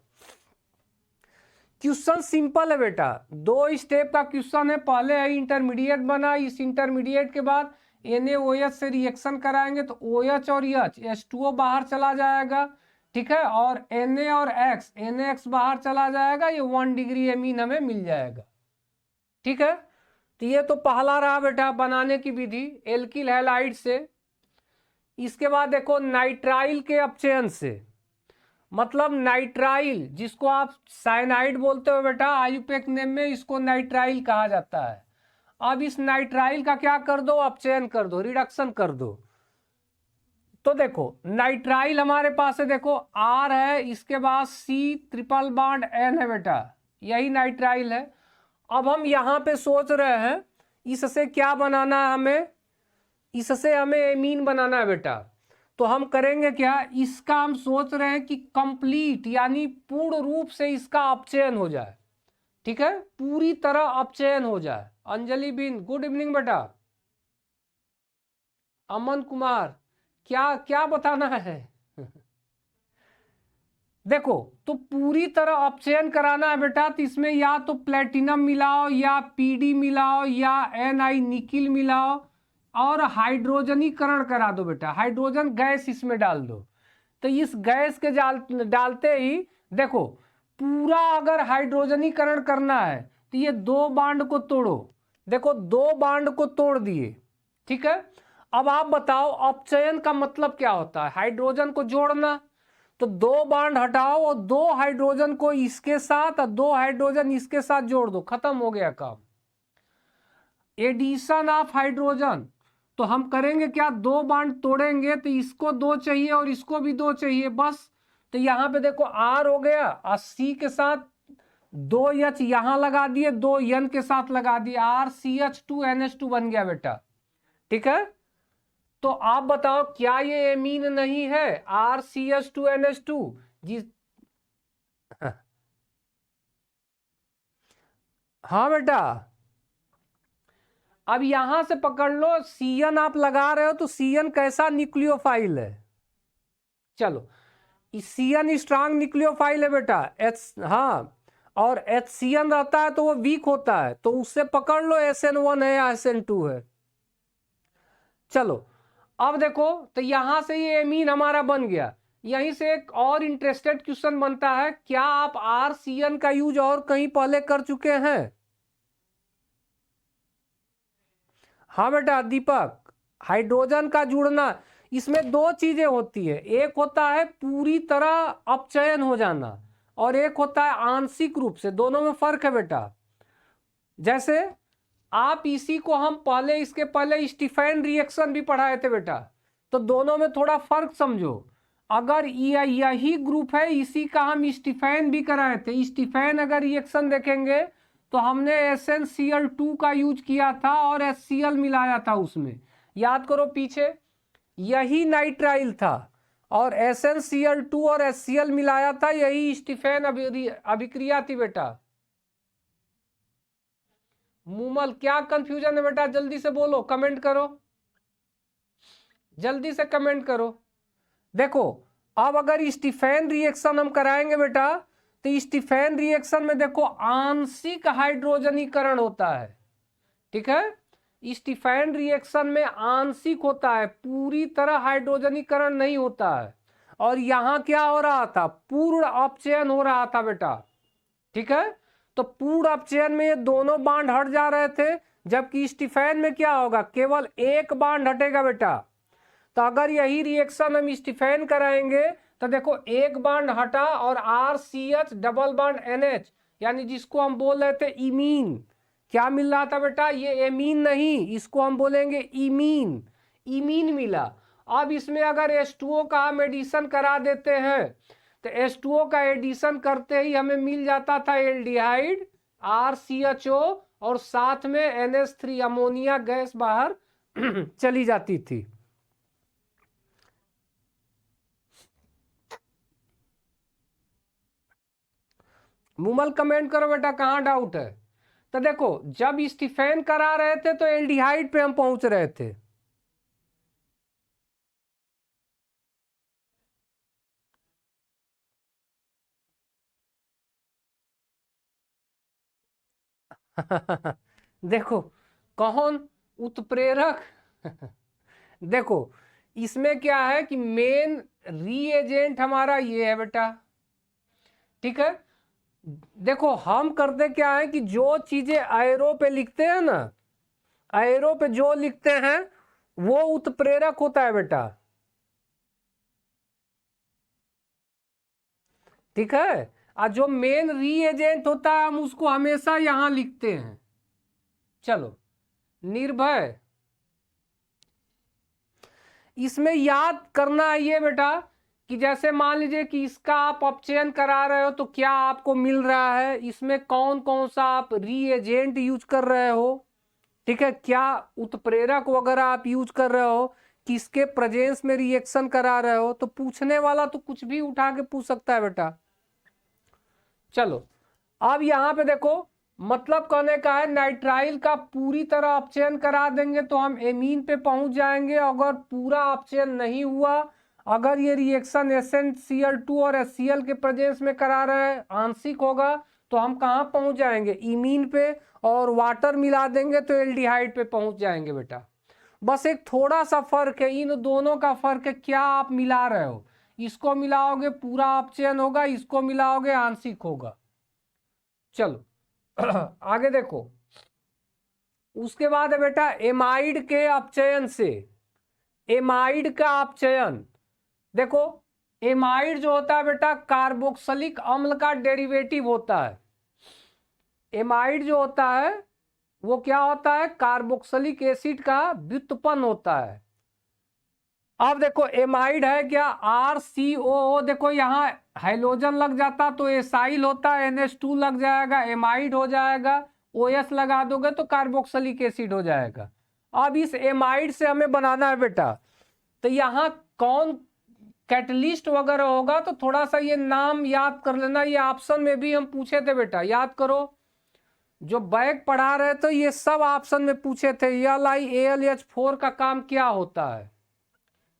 क्वेश्चन सिंपल है बेटा, 2 स्टेप का क्वेश्चन है। पहले है इंटरमीडिएट बना, इस इंटरमीडिएट के बाद NaOH से रिएक्शन कराएंगे तो OH और H2O बाहर चला जाएगा। ठीक है, और Na और X, NaX बाहर चला जाएगा, ये 1 डिग्री एमीन हमें मिल जाएगा। ठीक है, तो ये तो पहला रहा बेटा बनाने की विधि एल्किल हैलाइड से। इसके बाद देखो नाइट्राइल के अपचयन से, मतलब नाइट्राइल जिसको आप साइनाइड बोलते हो बेटा, आयुपेक नेम में इसको नाइट्राइल कहा जाता है। अब इस नाइट्राइल का क्या कर दो, अपचयन कर दो, रिडक्शन कर दो। तो देखो नाइट्राइल हमारे पास है, देखो R है, इसके बाद C ट्रिपल बॉन्ड N है बेटा, यही नाइट्राइल है। अब हम यहाँ पे सोच रहे हैं इससे क्या बनाना है, हमें इससे हमें एमीन बनाना है बेटा। तो हम करेंगे क्या, इसका हम सोच रहे हैं कि कंप्लीट यानी पूर्ण रूप से इसका अपचयन हो जाए। ठीक है, पूरी तरह अपचयन हो जाए। अंजलि बिन, गुड इवनिंग बेटा। अमन कुमार, क्या क्या बताना है देखो, तो पूरी तरह अपचयन कराना है बेटा, तो इसमें या तो प्लेटिनम मिलाओ, या PD मिलाओ, या Ni निकिल मिलाओ, और हाइड्रोजनीकरण करा दो बेटा, हाइड्रोजन गैस इसमें डाल दो। तो इस गैस के डालते ही देखो पूरा अगर हाइड्रोजनीकरण करना है तो ये 2 बांड को तोड़ो। देखो 2 बांड को तोड़ दिए। ठीक है, अब आप बताओ अपचयन का मतलब क्या होता है, हाइड्रोजन को जोड़ना। तो 2 बांड हटाओ और 2 हाइड्रोजन को इसके साथ और 2 हाइड्रोजन इसके साथ जोड़ दो, खत्म हो गया काम। एडिशन ऑफ हाइड्रोजन, तो हम करेंगे क्या, 2 बांड तोड़ेंगे तो इसको 2 चाहिए और इसको भी 2 चाहिए, बस। तो यहाँ पे देखो R हो गया, और C के साथ 2 H यहां लगा दिए, 2 N के साथ लगा दिए, RCH2NH2 बन गया बेटा। ठीक है, तो आप बताओ क्या ये एमीन नहीं है, RCH2NH2 जी। हाँ बेटा, अब यहां से पकड़ लो, CN आप लगा रहे हो तो CN कैसा न्यूक्लियोफाइल है, चलो CN स्ट्रांग न्यूक्लियोफाइल है बेटा। हाँ, और HCN रहता है तो वो वीक होता है, तो उससे पकड़ लो SN1 है या SN2 है। चलो अब देखो, तो यहां से ये एमीन हमारा बन गया। यहीं से एक और इंटरेस्टेड क्वेश्चन बनता है, क्या आप RCN का यूज और कहीं पहले कर चुके हैं? हाँ बेटा दीपक, हाइड्रोजन का जुड़ना, इसमें दो चीजें होती है, एक होता है पूरी तरह अपचयन हो जाना और एक होता है आंशिक रूप से। दोनों में फर्क है बेटा। जैसे आप इसी को हम पहले, इसके पहले स्टीफेन रिएक्शन भी पढ़ाए थे बेटा, तो दोनों में थोड़ा फर्क समझो। अगर यही ग्रुप है, इसी का हम स्टीफेन भी कराए थे। स्टीफेन अगर रिएक्शन देखेंगे तो हमने SnCl2 का यूज किया था और HCl मिलाया था उसमें, याद करो पीछे, यही नाइट्राइल था और SnCl2 और HCl मिलाया था, यही स्टीफेन अभिक्रिया थी बेटा। मूमल क्या कंफ्यूजन है बेटा, जल्दी से बोलो, कमेंट करो, जल्दी से कमेंट करो। देखो अब अगर स्टीफेन रिएक्शन हम कराएंगे बेटा, तो स्टीफेन रिएक्शन में देखो आंशिक हाइड्रोजनीकरण होता है, ठीक है। स्टीफेन रिएक्शन में आंशिक होता है, पूरी तरह हाइड्रोजनीकरण नहीं होता है। और यहां क्या हो रहा था, पूर्ण अपचयन हो रहा था बेटा, ठीक है। तो पूर्ण अपचयन में ये दोनों बांड हट जा रहे थे, जबकि स्टीफेन में क्या होगा, केवल एक बांड हटेगा बेटा। तो अगर यही रिएक्शन हम स्टीफेन कराएंगे तो देखो एक बांड हटा और RCH डबल बांड NH, यानी जिसको हम बोल रहे थे इमीन, क्या मिल रहा था बेटा, ये एमीन नहीं, इसको हम बोलेंगे इमीन, इमीन मिला। अब इसमें अगर H2O का हम एडिशन करा देते हैं तो H2O का एडिशन करते ही हमें मिल जाता था एल्डिहाइड RCHO और साथ में NH3 अमोनिया गैस बाहर चली जाती थी। मुमल कमेंट करो बेटा कहाँ डाउट है। तो देखो जब स्टीफेन करा रहे थे तो एल्डिहाइड पे हम पहुंच रहे थे, देखो कौन उत्प्रेरक देखो इसमें क्या है कि मेन रीएजेंट हमारा ये है बेटा, ठीक है। देखो हम करते क्या है कि जो चीजें एरो पे लिखते हैं ना, एरो पे जो लिखते हैं वो उत्प्रेरक होता है बेटा, ठीक है। और जो मेन रीएजेंट होता है हम उसको हमेशा यहां लिखते हैं। चलो निर्भय, इसमें याद करना है ये बेटा कि जैसे मान लीजिए कि इसका आप अपचयन करा रहे हो तो क्या आपको मिल रहा है, इसमें कौन कौन सा आप रीएजेंट यूज कर रहे हो, ठीक है, क्या उत्प्रेरक वगैरह आप यूज कर रहे हो, किसके प्रेजेंस में रिएक्शन करा रहे हो। तो पूछने वाला तो कुछ भी उठा के पूछ सकता है बेटा। चलो अब यहां पे देखो, मतलब कहने का है नाइट्राइल का पूरी तरह अपचयन करा देंगे तो हम एमीन पे पहुंच जाएंगे। अगर पूरा अपचयन नहीं हुआ, अगर ये रिएक्शन SnCl2 और HCl के प्रेजेंस में करा रहे हैं, आंशिक होगा, तो हम कहाँ पहुंच जाएंगे, इमीन पे, और वाटर मिला देंगे तो एल्डिहाइड पे पहुंच जाएंगे बेटा। बस एक थोड़ा सा फर्क है, इन दोनों का फर्क है क्या आप मिला रहे हो, इसको मिलाओगे पूरा अपचयन होगा, इसको मिलाओगे आंशिक होगा। चलो आगे देखो, उसके बाद है बेटा एमाइड के अपचयन से, एमाइड का अपचयन। देखो एमाइड जो होता है बेटा कार्बोक्सिलिक अम्ल का डेरिवेटिव होता है। एमाइड जो होता है वो क्या होता है, कार्बोक्सिलिक एसिड का व्युत्पन्न होता है। अब देखो एमाइड है क्या, RCOO, देखो यहाँ हाइड्रोजन लग जाता तो एसाइल होता, NH2 लग जाएगा, एमाइड हो जाएगा, OS लगा दोगे तो कार्बोक्सिलिक एसिड हो जाएगा। अब इस एमाइड से हमें बनाना है बेटा, तो यहाँ कौन कैटलिस्ट वगैरह होगा, तो थोड़ा सा ये नाम याद कर लेना, ये ऑप्शन में भी हम पूछे थे बेटा, याद करो जो बैक पढ़ा रहे तो ये सब ऑप्शन में पूछे थे। LiAlH4 का काम क्या होता है,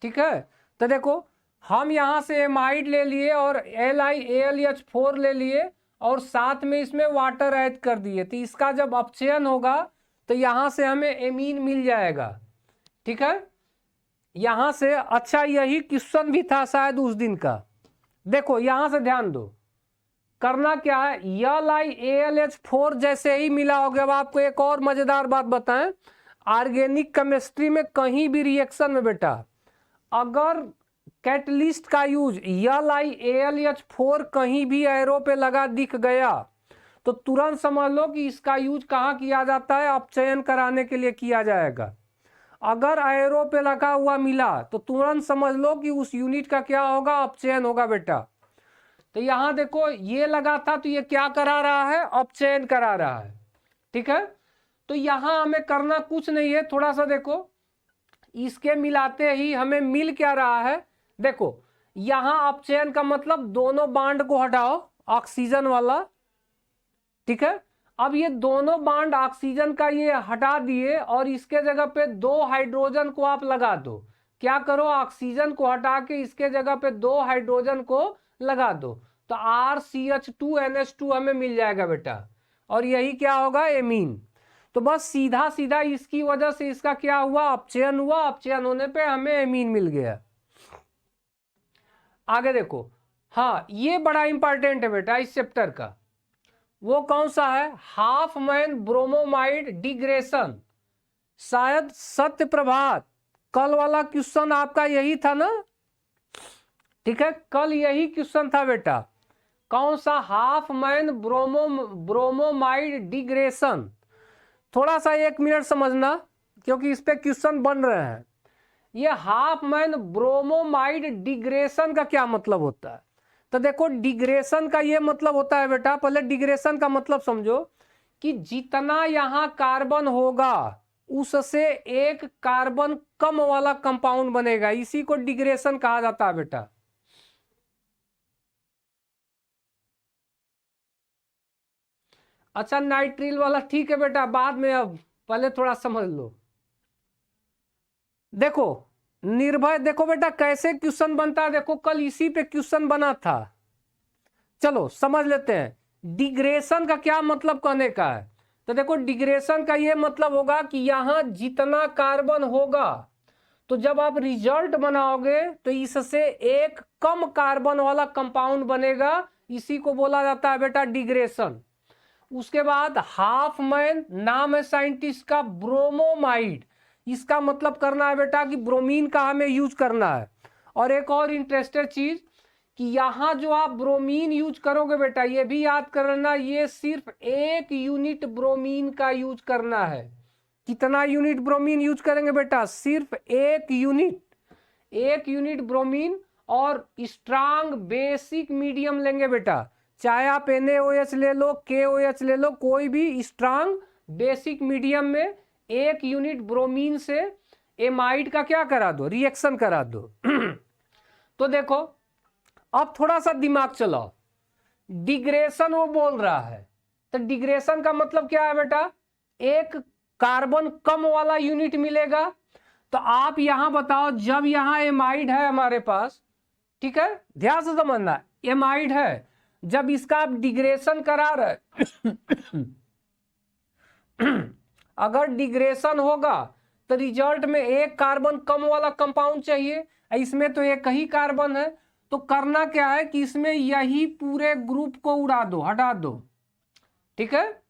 ठीक है। तो देखो हम यहां से एमाइड ले लिए और LiAlH4 ले लिए और साथ में इसमें वाटर ऐड कर दिए, तो इसका जब अपचयन होगा तो यहां से हमें एमीन मिल जाएगा, ठीक है। यहां से, अच्छा यही क्वेश्चन भी था शायद उस दिन का। देखो यहां से ध्यान दो, करना क्या है, LiAlH4 जैसे ही मिला होगा। अब आपको एक और मजेदार बात बताएं, ऑर्गेनिक केमिस्ट्री में कहीं भी रिएक्शन में बेटा अगर कैटलिस्ट का यूज LiAlH4 कहीं भी एरो पे लगा दिख गया तो तुरंत समझ लो कि इसका यूज कहाँ किया जाता है, अपचयन कराने के लिए किया जाएगा। अगर एरो पे लगा हुआ मिला तो तुरंत समझ लो कि उस यूनिट का क्या होगा, अपचयन होगा बेटा। तो यहां देखो ये लगा था तो ये क्या करा रहा है, अपचयन करा रहा है। ठीक है, तो यहां हमें करना कुछ नहीं है, थोड़ा सा देखो इसके मिलाते ही हमें मिल क्या रहा है। देखो यहां अपचयन का मतलब दोनों बांड को हटाओ, ऑक्सीजन वाला। ठीक है, अब ये दोनों बांड ऑक्सीजन का ये हटा दिए और इसके जगह पे 2 हाइड्रोजन को आप लगा दो। क्या करो, ऑक्सीजन को हटा के इसके जगह पे 2 हाइड्रोजन को लगा दो तो RCH2NH2 हमें मिल जाएगा बेटा, और यही क्या होगा, एमीन। तो बस सीधा सीधा इसकी वजह से इसका क्या हुआ, अपचयन हुआ, अपचयन होने पे हमें एमीन मिल गया। आगे देखो, हाँ ये बड़ा इंपॉर्टेंट है बेटा इस चैप्टर का, वो कौन सा है, हाफ मैन ब्रोमोमाइड डिग्रेशन। शायद सत्य प्रभात कल वाला क्वेश्चन आपका यही था ना। ठीक है, कल यही क्वेश्चन था बेटा, कौन सा, हाफ मैन ब्रोमोमाइड डिग्रेशन। थोड़ा सा 1 मिनट समझना क्योंकि इस पे क्वेश्चन बन रहे हैं। ये हाफ मैन ब्रोमोमाइड डिग्रेशन का क्या मतलब होता है। तो देखो डिग्रेशन का ये मतलब होता है बेटा, पहले डिग्रेशन का मतलब समझो कि जितना यहां कार्बन होगा उससे एक कार्बन कम वाला कंपाउंड बनेगा, इसी को डिग्रेशन कहा जाता है बेटा। अच्छा नाइट्रिल वाला ठीक है बेटा, बाद में, अब पहले थोड़ा समझ लो। देखो निर्भय, देखो बेटा कैसे क्वेश्चन बनता है, देखो कल इसी पे क्वेश्चन बना था। चलो समझ लेते हैं डिग्रेशन का क्या मतलब कहने का है। तो देखो डिग्रेशन का ये मतलब होगा कि यहां जितना कार्बन होगा तो जब आप रिजल्ट बनाओगे तो इससे एक कम कार्बन वाला कंपाउंड बनेगा, इसी को बोला जाता है बेटा डिग्रेशन। उसके बाद हाफ मैन, नाम है साइंटिस्ट का ब्रोमोमाइड, इसका मतलब करना है बेटा कि ब्रोमीन का हमें यूज करना है। और एक और इंटरेस्टेड चीज कि यहां जो आप ब्रोमीन यूज करोगे बेटा, ये भी याद करना, ये सिर्फ 1 यूनिट ब्रोमीन का यूज करना है। कितना यूनिट ब्रोमीन यूज करेंगे बेटा, सिर्फ 1 यूनिट, 1 यूनिट ब्रोमीन। और स्ट्रांग बेसिक मीडियम लेंगे बेटा, चाहे आप NaOH ले लो, KOH ले लो, कोई भी स्ट्रांग बेसिक मीडियम में 1 यूनिट ब्रोमीन से एमाइड का क्या करा दो, रिएक्शन करा दो। तो देखो अब थोड़ा सा दिमाग चलाओ, डिग्रेशन वो बोल रहा है, तो डिग्रेशन का मतलब क्या है बेटा, एक कार्बन कम वाला यूनिट मिलेगा। तो आप यहां बताओ, जब यहां एमाइड है हमारे पास, ठीक है ध्यान से समझना, एमाइड है, जब इसका आप डिग्रेशन करा रहे अगर डिग्रेशन होगा तो रिजल्ट में एक कार्बन कम वाला कंपाउंड चाहिए, इसमें तो एक ही कार्बन है। तो करना क्या है कि इसमें यही पूरे ग्रुप को उड़ा दो, हटा दो। ठीक है,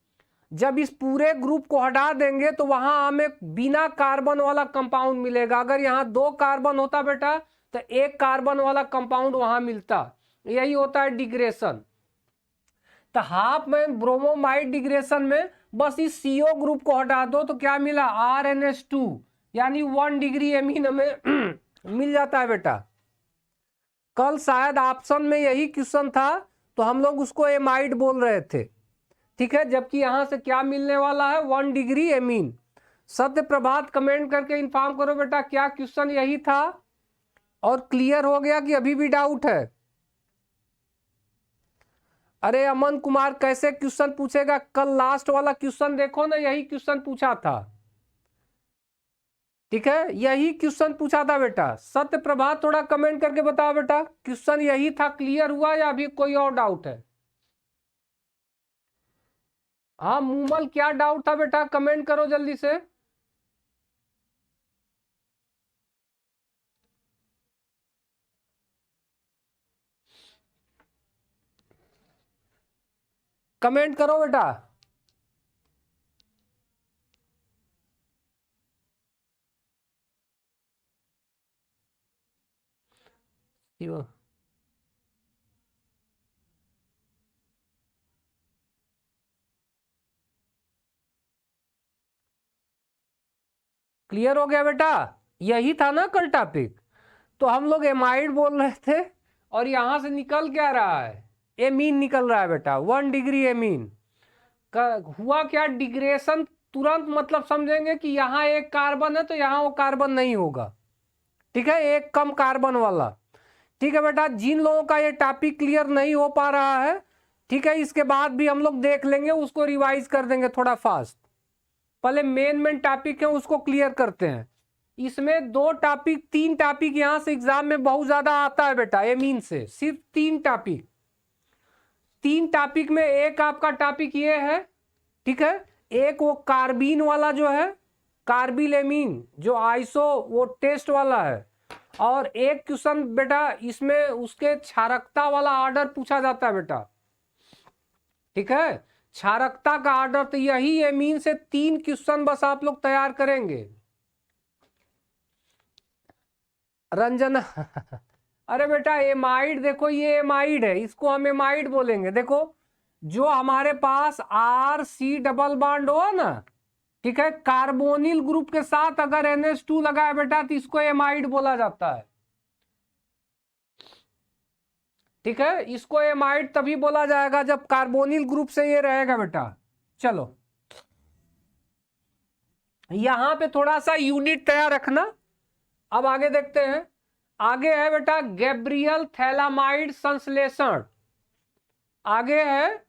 जब इस पूरे ग्रुप को हटा देंगे तो वहां हमें बिना कार्बन वाला कंपाउंड मिलेगा। अगर यहाँ 2 कार्बन होता बेटा तो 1 कार्बन वाला कंपाउंड वहां मिलता, यही होता है डिग्रेशन। तो हाफ मैन ब्रोमोमाइड डिग्रेशन में बस इस CO ग्रुप को हटा दो तो क्या मिला, RNH2, यानी 1 डिग्री एमीन हमें मिल जाता है बेटा। कल शायद ऑप्शन में यही क्वेश्चन था तो हम लोग उसको एमाइड बोल रहे थे। ठीक है, जबकि यहां से क्या मिलने वाला है, 1 डिग्री एमीन। सत्य प्रभात कमेंट करके इन्फॉर्म करो बेटा क्या क्वेश्चन यही था और क्लियर हो गया कि अभी भी डाउट है। अरे अमन कुमार कैसे क्वेश्चन पूछेगा, कल लास्ट वाला क्वेश्चन देखो ना, यही क्वेश्चन पूछा था। ठीक है, यही क्वेश्चन पूछा था बेटा। सत्य प्रभात थोड़ा कमेंट करके बताओ बेटा क्वेश्चन यही था, क्लियर हुआ या अभी कोई और डाउट है। हाँ मूमल क्या डाउट था बेटा, कमेंट करो जल्दी से। कमेंट करो बेटा। क्लियर हो गया बेटा? यही था ना कल टॉपिक। तो हम लोग एमाइड बोल रहे थे और यहां से निकल क्या रहा है, एमीन निकल रहा है बेटा, 1 डिग्री एमीन का हुआ क्या, डिग्रेशन। तुरंत मतलब समझेंगे कि यहाँ एक कार्बन है तो यहाँ वो कार्बन नहीं होगा, ठीक है, एक कम कार्बन वाला। ठीक है बेटा, जिन लोगों का ये टॉपिक क्लियर नहीं हो पा रहा है, ठीक है, इसके बाद भी हम लोग देख लेंगे, उसको रिवाइज कर देंगे थोड़ा फास्ट। पहले मेन टॉपिक है उसको क्लियर करते हैं। इसमें 2 टॉपिक 3 टॉपिक यहां से एग्जाम में बहुत ज्यादा आता है बेटा, एमीन से सिर्फ 3 टॉपिक। 3 टॉपिक में एक आपका टॉपिक ये है, ठीक है, एक वो कार्बीन वाला जो है, कार्बिल एमीन जो आइसो वो टेस्ट वाला है, और एक क्वेश्चन बेटा इसमें उसके क्षारकता वाला ऑर्डर पूछा जाता है बेटा, ठीक है, क्षारकता का ऑर्डर। तो यही एमीन से 3 क्वेश्चन बस आप लोग तैयार करेंगे। रंजना अरे बेटा एमाइड, देखो ये एमाइड है, इसको हम एमाइड बोलेंगे। देखो जो हमारे पास RC डबल बॉन्ड हो ना, ठीक है, कार्बोनिल ग्रुप के साथ अगर NH2 लगा है बेटा तो इसको एमाइड बोला जाता है, ठीक है, इसको एमाइड तभी बोला जाएगा जब कार्बोनिल ग्रुप से ये रहेगा बेटा। चलो यहां पे थोड़ा सा यूनिट तैयार रखना। अब आगे देखते हैं, आगे है बेटा गैब्रियल थैलामाइड संश्लेषण। आगे है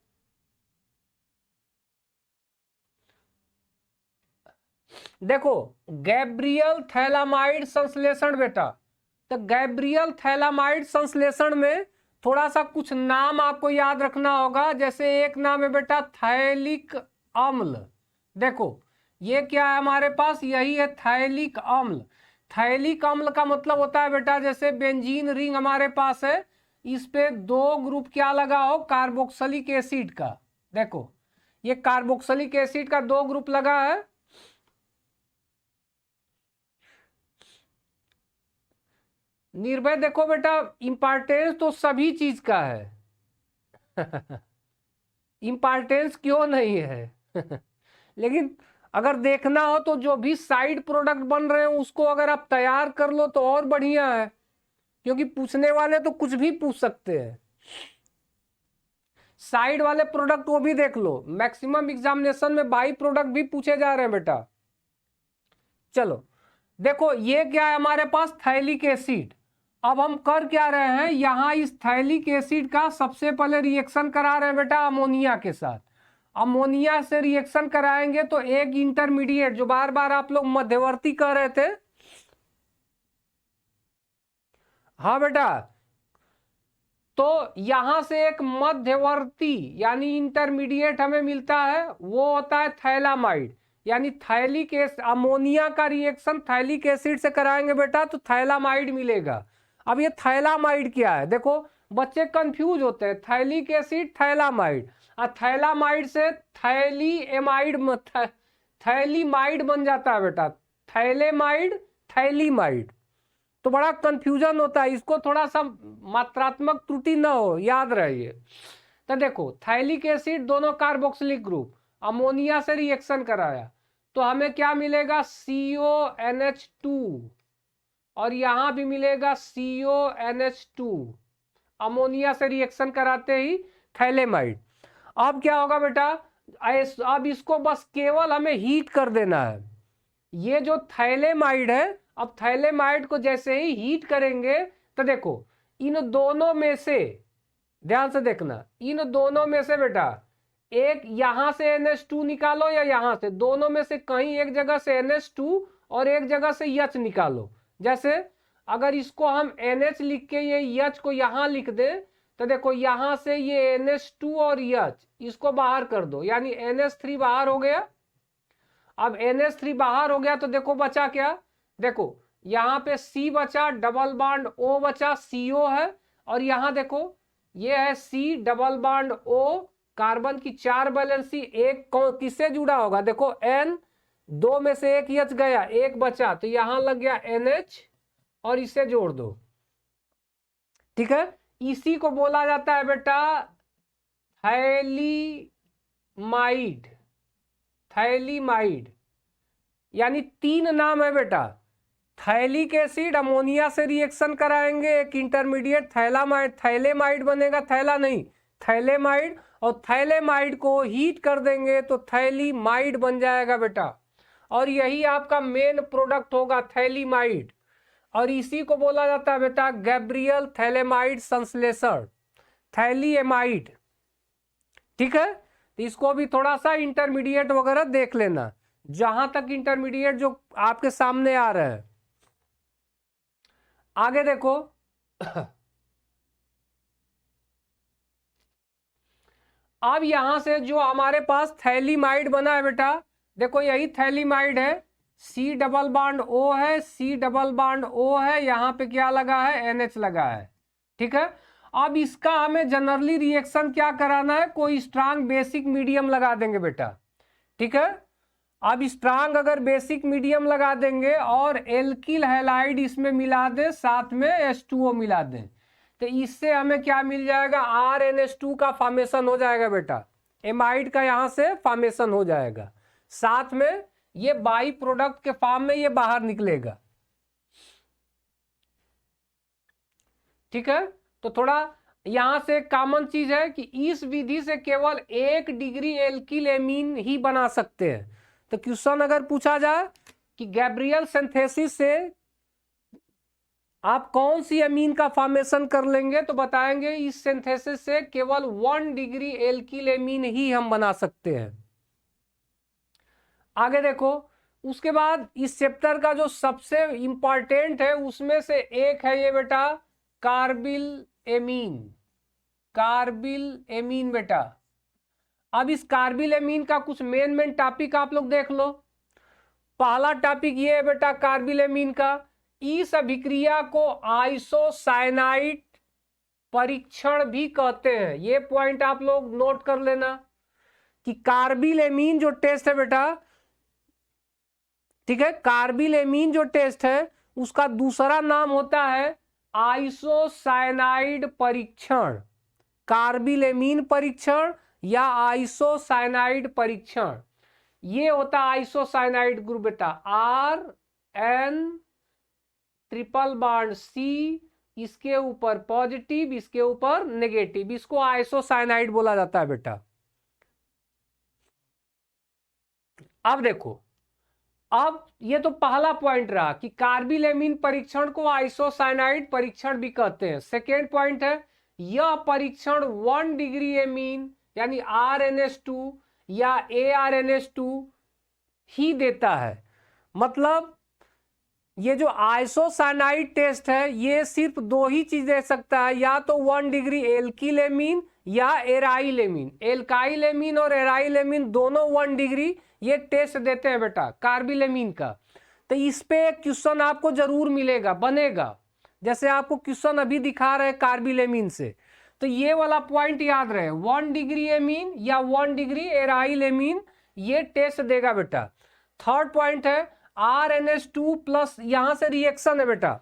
देखो गैब्रियल थैलामाइड संश्लेषण बेटा। तो गैब्रियल थैलामाइड संश्लेषण में थोड़ा सा कुछ नाम आपको याद रखना होगा। जैसे एक नाम है बेटा थैलिक अम्ल। देखो ये क्या है हमारे पास, यही है थैलिक अम्ल। थैलिक अम्ल का मतलब होता है बेटा जैसे बेंजीन रिंग हमारे पास है, इस पे 2 ग्रुप क्या लगा हो, कार्बोक्सिलिक एसिड का। देखो ये कार्बोक्सिलिक एसिड का 2 ग्रुप लगा है। निर्भय देखो बेटा इंपॉर्टेंस तो सभी चीज का है इंपॉर्टेंस क्यों नहीं है लेकिन अगर देखना हो तो जो भी साइड प्रोडक्ट बन रहे हैं उसको अगर आप तैयार कर लो तो और बढ़िया है, क्योंकि पूछने वाले तो कुछ भी पूछ सकते हैं। साइड वाले प्रोडक्ट वो भी देख लो, मैक्सिमम एग्जामिनेशन में बाई प्रोडक्ट भी पूछे जा रहे हैं बेटा। चलो देखो ये क्या है हमारे पास, थैलिक एसिड। अब हम कर क्या रहे हैं, यहां इस थैलिक एसिड का सबसे पहले रिएक्शन करा रहे हैं बेटा अमोनिया के साथ। अमोनिया से रिएक्शन कराएंगे तो एक इंटरमीडिएट, जो बार बार आप लोग मध्यवर्ती कह रहे थे, हाँ बेटा, तो यहां से एक मध्यवर्ती यानी इंटरमीडिएट हमें मिलता है, वो होता है थैलामाइड। यानी थैलिक एसिड, अमोनिया का रिएक्शन थैलिक एसिड से कराएंगे बेटा तो थैलामाइड मिलेगा। अब ये थैलामाइड क्या है, देखो बच्चे कंफ्यूज होते हैं, थैलिक एसिड थैलामाइड, और थैलामाइड से थैलीमाइड बन जाता है बेटा, थैलेमाइड थैलीमाइड, तो बड़ा कंफ्यूजन होता है, इसको थोड़ा सा मात्रात्मक त्रुटि ना हो, याद रहिए। तो देखो थैलिक एसिड दोनों कार्बोक्सिलिक ग्रुप, अमोनिया से रिएक्शन कराया तो हमें क्या मिलेगा, CONH2, और यहां भी मिलेगा CONH2, अमोनिया से रिएक्शन कराते ही थैलेमाइड। अब क्या होगा बेटा, अब इसको बस केवल हमें हीट कर देना है। ये जो थैलेमाइड है, अब थैलेमाइड को जैसे ही हीट करेंगे तो देखो इन दोनों में से, ध्यान से देखना, इन दोनों में से बेटा एक यहां से NH2 निकालो या यहां से, दोनों में से कहीं एक जगह से NH2 और एक जगह से H निकालो। जैसे अगर इसको हम NH लिख के ये H को यहां लिख दें तो देखो यहां से ये NH2 और H इसको बाहर कर दो, यानी NH3 बाहर हो गया। अब NH3 बाहर हो गया तो देखो बचा क्या, देखो यहाँ पे C बचा, डबल बॉन्ड O बचा, CO है, और यहाँ देखो ये है C double bond O, carbon की 4 वैलेंसी, एक किससे जुड़ा होगा, देखो N, 2 में से एक H गया, एक बचा, तो यहां लग गया NH और इसे जोड़ दो, ठीक है, इसी को बोला जाता है बेटा थैलीमाइड। थैलीमाइड यानी 3 नाम है बेटा, थैलिक एसिड अमोनिया से रिएक्शन कराएंगे, एक इंटरमीडिएट थैलामाइड, थैलेमाइड बनेगा, थैला नहीं थैलेमाइड, और थैलेमाइड को हीट कर देंगे तो थैलीमाइड बन जाएगा बेटा, और यही आपका मेन प्रोडक्ट होगा थैलीमाइड, और इसी को बोला जाता है बेटा गैब्रियल थैलेमाइड संश्लेषण, थैलीएमाइड। ठीक है, तो इसको भी थोड़ा सा इंटरमीडिएट वगैरह देख लेना, जहां तक इंटरमीडिएट जो आपके सामने आ रहे हैं। आगे देखो अब यहां से जो हमारे पास थैलीमाइड बना है बेटा, देखो यही थैलीमाइड है, C डबल बॉन्ड O है, C डबल बॉन्ड O है, यहां पे क्या लगा है NH लगा है। ठीक है, अब इसका हमें जनरली रिएक्शन क्या कराना है, कोई स्ट्रांग बेसिक मीडियम लगा देंगे बेटा। ठीक है, अब स्ट्रांग अगर बेसिक मीडियम लगा देंगे और एल्किल हैलाइड इसमें मिला दें, साथ में H2O मिला दें, तो इससे हमें क्या मिल जाएगा, RNH2 का फॉर्मेशन हो जाएगा बेटा, एमाइड का यहां से फॉर्मेशन हो जाएगा, साथ में ये बाई प्रोडक्ट के फॉर्म में ये बाहर निकलेगा। ठीक है, तो थोड़ा यहां से कॉमन चीज है कि इस विधि से केवल 1 डिग्री एल्किल एमीन ही बना सकते हैं। तो क्वेश्चन अगर पूछा जाए कि गैब्रियल सिंथेसिस से आप कौन सी एमीन का फॉर्मेशन कर लेंगे, तो बताएंगे इस सिंथेसिस से केवल 1 डिग्री एल्किल एमीन ही हम बना सकते हैं। आगे देखो, उसके बाद इस चैप्टर का जो सबसे इंपॉर्टेंट है उसमें से एक है ये बेटा कार्बिल एमीन। कार्बिल एमीन बेटा, अब इस कार्बिल एमीन का कुछ मेन टॉपिक आप लोग देख लो। पहला टॉपिक ये है बेटा कार्बिल एमीन का, इस अभिक्रिया को आइसोसाइनाइड परीक्षण भी कहते हैं। ये पॉइंट आप लोग नोट कर लेना कि कार्बिल एमीन जो टेस्ट है बेटा, ठीक है, कार्बिल एमीन जो टेस्ट है उसका दूसरा नाम होता है आइसोसाइनाइड परीक्षण। कार्बिल एमीन परीक्षण या आइसोसाइनाइड परीक्षण, ये होता है आइसोसाइनाइड ग्रुप बेटा, RN ट्रिपल बॉन्ड C, इसके ऊपर पॉजिटिव, इसके ऊपर नेगेटिव, इसको आइसोसाइनाइड बोला जाता है बेटा। अब देखो, अब ये तो पहला पॉइंट रहा कि कार्बिल एमीन परीक्षण को आइसोसाइनाइड परीक्षण भी कहते हैं। सेकेंड पॉइंट है, यह परीक्षण 1 डिग्री एमीन यानी RNH2 या ARNH2 ही देता है। मतलब ये जो आइसोसाइनाइड टेस्ट है ये सिर्फ 2 ही चीज दे सकता है, या तो 1 डिग्री एल्किल एमीन या एराइल एमीन। एल्काइल एमीन और एराइल एमीन दोनों 1 डिग्री ये टेस्ट देते हैं बेटा कार्बिल एमीन का। तो इस पे एक क्वेश्चन आपको जरूर मिलेगा, बनेगा, जैसे आपको क्वेश्चन अभी दिखा रहे हैं कार्बिल एमीन से। तो ये वाला पॉइंट याद रहे, 1 डिग्री एमीन या 1 डिग्री एराइल एमीन ये टेस्ट देगा बेटा। थर्ड पॉइंट है RNH2 प्लस, यहां से रिएक्शन है बेटा,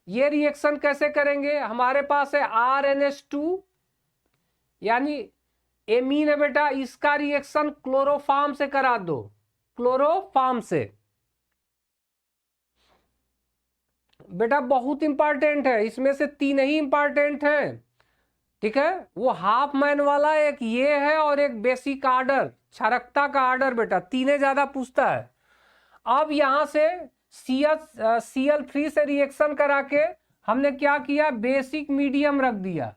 ये रिएक्शन कैसे करेंगे, हमारे पास है RNH2 यानी एमीन है बेटा, इसका रिएक्शन क्लोरोफॉर्म से करा दो, क्लोरोफॉर्म से बेटा, बहुत इंपॉर्टेंट है, इसमें से 3 ही इंपॉर्टेंट है। ठीक है, वो हाफ मैन वाला एक ये है और एक बेसिक आर्डर, क्षारकता का आर्डर बेटा, 3 ज्यादा पूछता है। अब यहां से Cl3 से रिएक्शन करा के हमने क्या किया, बेसिक मीडियम रख दिया,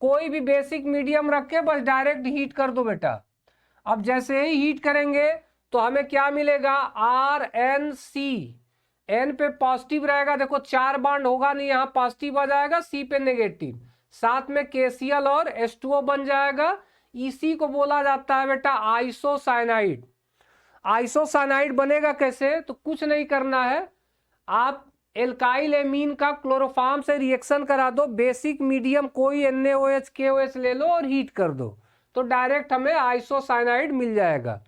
कोई भी बेसिक मीडियम रख के बस डायरेक्ट हीट कर दो बेटा। अब जैसे ही हीट करेंगे तो हमें क्या मिलेगा, RNC, N पे पॉजिटिव रहेगा, देखो 4 बॉन्ड होगा नहीं, यहाँ पॉजिटिव आ जाएगा, C पे नेगेटिव, साथ में KCl और H2O बन जाएगा। इसी को बोला जाता है बेटा आइसोसाइनाइड। आइसोसाइनाइड बनेगा कैसे, तो कुछ नहीं करना है, आप एल्काइल एमीन का क्लोरोफॉर्म से रिएक्शन करा दो, बेसिक मीडियम कोई NaOH KOH ले लो और हीट कर दो, तो डायरेक्ट हमें आइसोसाइनाइड मिल जाएगा।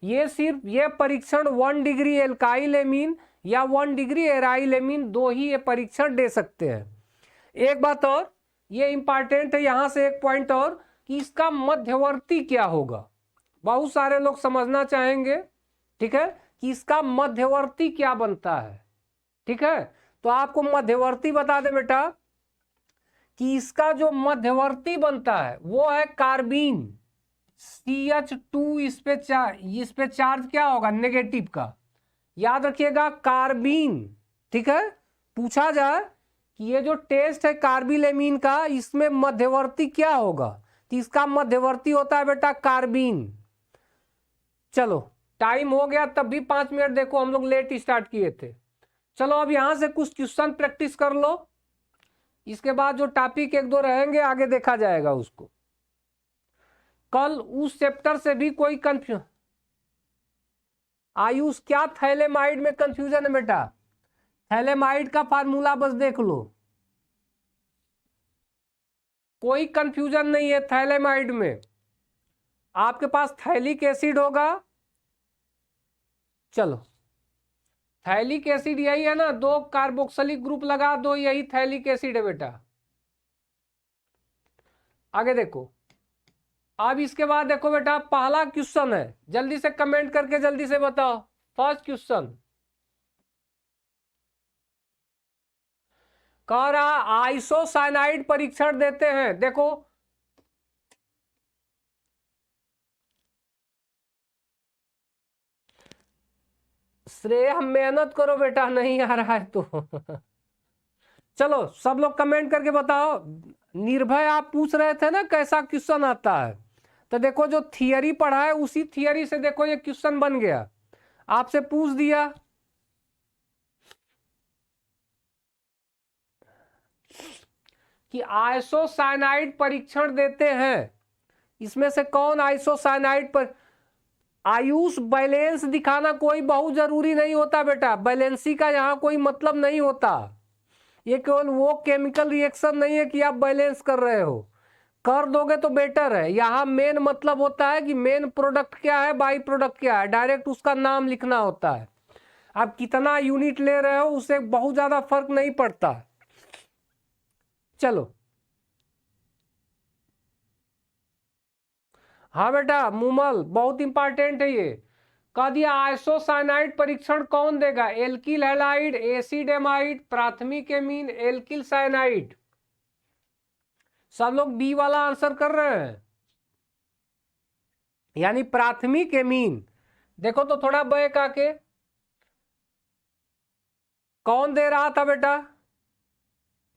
ये सिर्फ ये परीक्षण 1 डिग्री एल्काइल एमीन या 1 डिग्री एराइल एमीन 2 ही ये परीक्षण दे सकते हैं। एक बात और ये इंपॉर्टेंट है। यहां से एक पॉइंट और कि इसका मध्यवर्ती क्या होगा, बहुत सारे लोग समझना चाहेंगे, ठीक है, कि इसका मध्यवर्ती क्या बनता है। ठीक है, तो आपको मध्यवर्ती बता दे बेटा कि इसका जो मध्यवर्ती बनता है वो है कार्बीन CH2। इस पे चार्ज क्या होगा, नेगेटिव का, याद रखिएगा कार्बीन। ठीक है, पूछा जाए कि ये जो टेस्ट है कार्बिलेमीन का, इसमें मध्यवर्ती क्या होगा, तो इसका मध्यवर्ती होता है बेटा कार्बीन। चलो टाइम हो गया, तब भी 5 मिनट, देखो हम लोग लेट स्टार्ट किए थे। चलो अब यहां से कुछ क्वेश्चन प्रैक्टिस कर लो, इसके बाद जो टॉपिक 1-2 रहेंगे आगे देखा जाएगा उसको। कल उस चैप्टर से भी कोई कंफ्यूजन, आयुष क्या थैलेमाइड में कंफ्यूजन है बेटा? थैलेमाइड का फार्मूला बस देख लो, कोई कंफ्यूजन नहीं है थैलेमाइड में। आपके पास थैलिक एसिड होगा, चलो थैलिक एसिड यही है ना, 2 कार्बोक्सिलिक ग्रुप लगा दो, यही थैलिक एसिड है बेटा। आगे देखो, अब इसके बाद देखो बेटा पहला क्वेश्चन है, जल्दी से कमेंट करके जल्दी से बताओ। फर्स्ट क्वेश्चन कह रहा आइसोसाइनाइड परीक्षण देते हैं। देखो श्रेय मेहनत करो बेटा, नहीं आ रहा है तो चलो सब लोग कमेंट करके बताओ। निर्भय आप पूछ रहे थे ना कैसा क्वेश्चन आता है, तो देखो जो थियरी पढ़ा है उसी थियरी से देखो ये क्वेश्चन बन गया, आपसे पूछ दिया। कि आइसोसाइनाइड परीक्षण देते हैं, इसमें से कौन आइसोसाइनाइड पर, आयुष बैलेंस दिखाना कोई बहुत जरूरी नहीं होता बेटा, बैलेंसी का यहाँ कोई मतलब नहीं होता। ये केवल वो केमिकल रिएक्शन नहीं है कि आप बैलेंस कर रहे हो, कर दोगे तो बेटर है। यहाँ मेन मतलब होता है कि मेन प्रोडक्ट क्या है, बाई प्रोडक्ट क्या है, डायरेक्ट उसका नाम लिखना होता है। आप कितना यूनिट ले रहे हो उससे बहुत ज्यादा फर्क नहीं पड़ता। चलो हाँ बेटा मुमल बहुत इंपॉर्टेंट है ये, कह दिया आइसोसाइनाइड परीक्षण कौन देगा, एल्किल हैलाइड, एसिड एमाइड, प्राथमिक एमीन, एल्किल साइनाइड। सब लोग बी वाला आंसर कर रहे हैं, यानी प्राथमिक एमीन। देखो तो थोड़ा बैक आके कौन दे रहा था बेटा,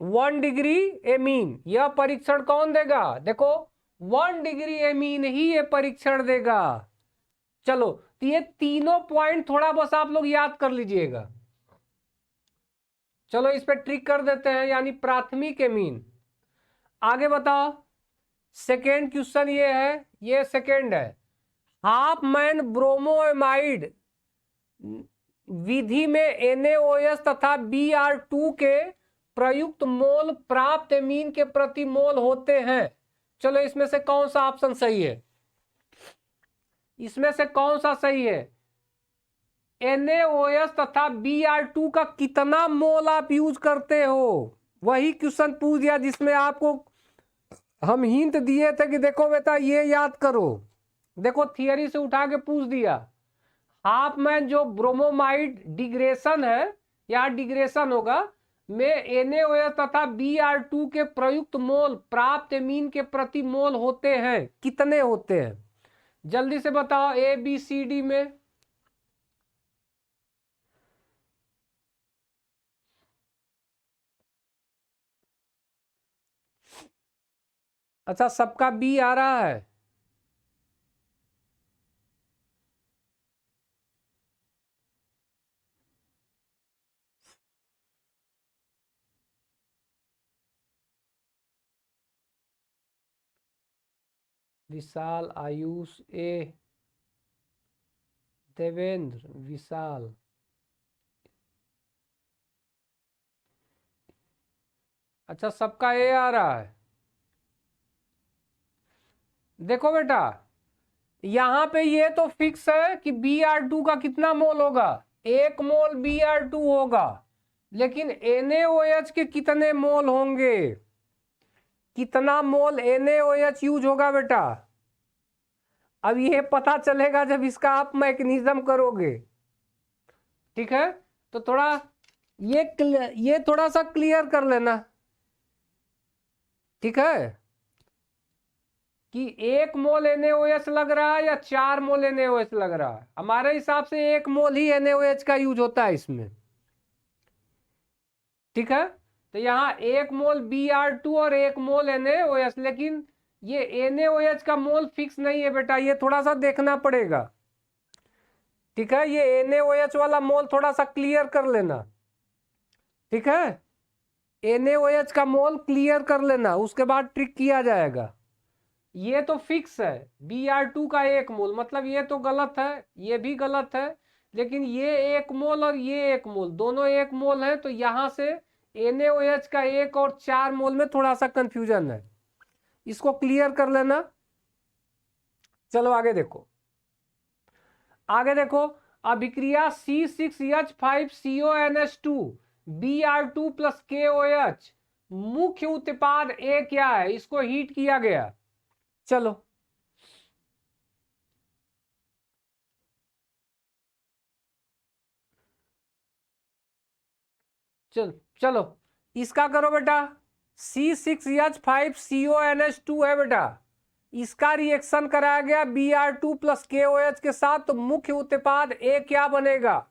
1 डिग्री एमीन। यह परीक्षण कौन देगा, देखो 1 डिग्री एमीन ही ये परीक्षण देगा। चलो तो ये तीनों पॉइंट थोड़ा बस आप लोग याद कर लीजिएगा। चलो इस पे ट्रिक कर देते हैं, यानी प्राथमिक एमीन। आगे बताओ, सेकेंड क्वेश्चन ये है, ये सेकेंड है, हाफ मैन ब्रोमोएमाइड विधि में NaOH तथा Br2 के प्रयुक्त मोल प्राप्त एमीन के प्रति मोल होते हैं। चलो इसमें से कौन सा ऑप्शन सही है, इसमें से कौन सा सही है, NaOH तथा Br2 का कितना मोल आप यूज करते हो, वही क्वेश्चन पूछ दिया जिसमें आपको हम हिंट दिए थे कि देखो बेटा ये याद करो। देखो थियरी से उठा के पूछ दिया, हाफ मैन जो ब्रोमोमाइड डिग्रेशन है या डिग्रेशन होगा में NaOH तथा Br2 के प्रयुक्त मोल प्राप्त एमीन के प्रति मोल होते हैं, कितने होते हैं, जल्दी से बताओ ABCD में। अच्छा सबका बी आ रहा है, विशाल, आयुष, ए, देवेंद्र, विशाल, अच्छा सबका ए आ रहा है। देखो बेटा यहां पे ये तो फिक्स है कि Br2 का कितना मोल होगा, 1 मोल Br2 होगा, लेकिन NaOH के कितने मोल होंगे, कितना मोल NaOH यूज होगा बेटा? अब ये पता चलेगा जब इसका आप मैकेनिज्म करोगे। ठीक है, तो थोड़ा ये थोड़ा सा क्लियर कर लेना। ठीक है, कि 1 मोल NaOH लग रहा है या 4 मोल NaOH लग रहा है? हमारे हिसाब से 1 मोल ही NaOH का यूज होता है इसमें। ठीक है, तो यहाँ 1 मोल Br2 और 1 मोल NaOH, लेकिन ये NaOH का मोल फिक्स नहीं है बेटा, ये थोड़ा सा देखना पड़ेगा। ठीक है, ये NaOH वाला मोल थोड़ा सा क्लियर कर लेना। ठीक है, NaOH का मोल क्लियर कर लेना, उसके बाद ट्रिक किया जाएगा। ये तो फिक्स है Br2 का 1 मोल, मतलब ये तो गलत है, ये भी गलत है, लेकिन ये 1 मोल और ये 1 मोल दोनों 1 मोल है, तो यहां से NaOH का 1 और 4 मोल में थोड़ा सा कंफ्यूजन है, इसको क्लियर कर लेना। चलो आगे देखो, आगे देखो, अभिक्रिया C6H5CONH2 Br2 प्लस KOH, मुख्य उत्पाद A क्या है? इसको हीट किया गया। चलो चलो इसका करो बेटा, C6H5CONH2 है बेटा, इसका रिएक्शन कराया गया Br2 प्लस KOH के साथ, तो मुख्य उत्पाद A क्या बनेगा?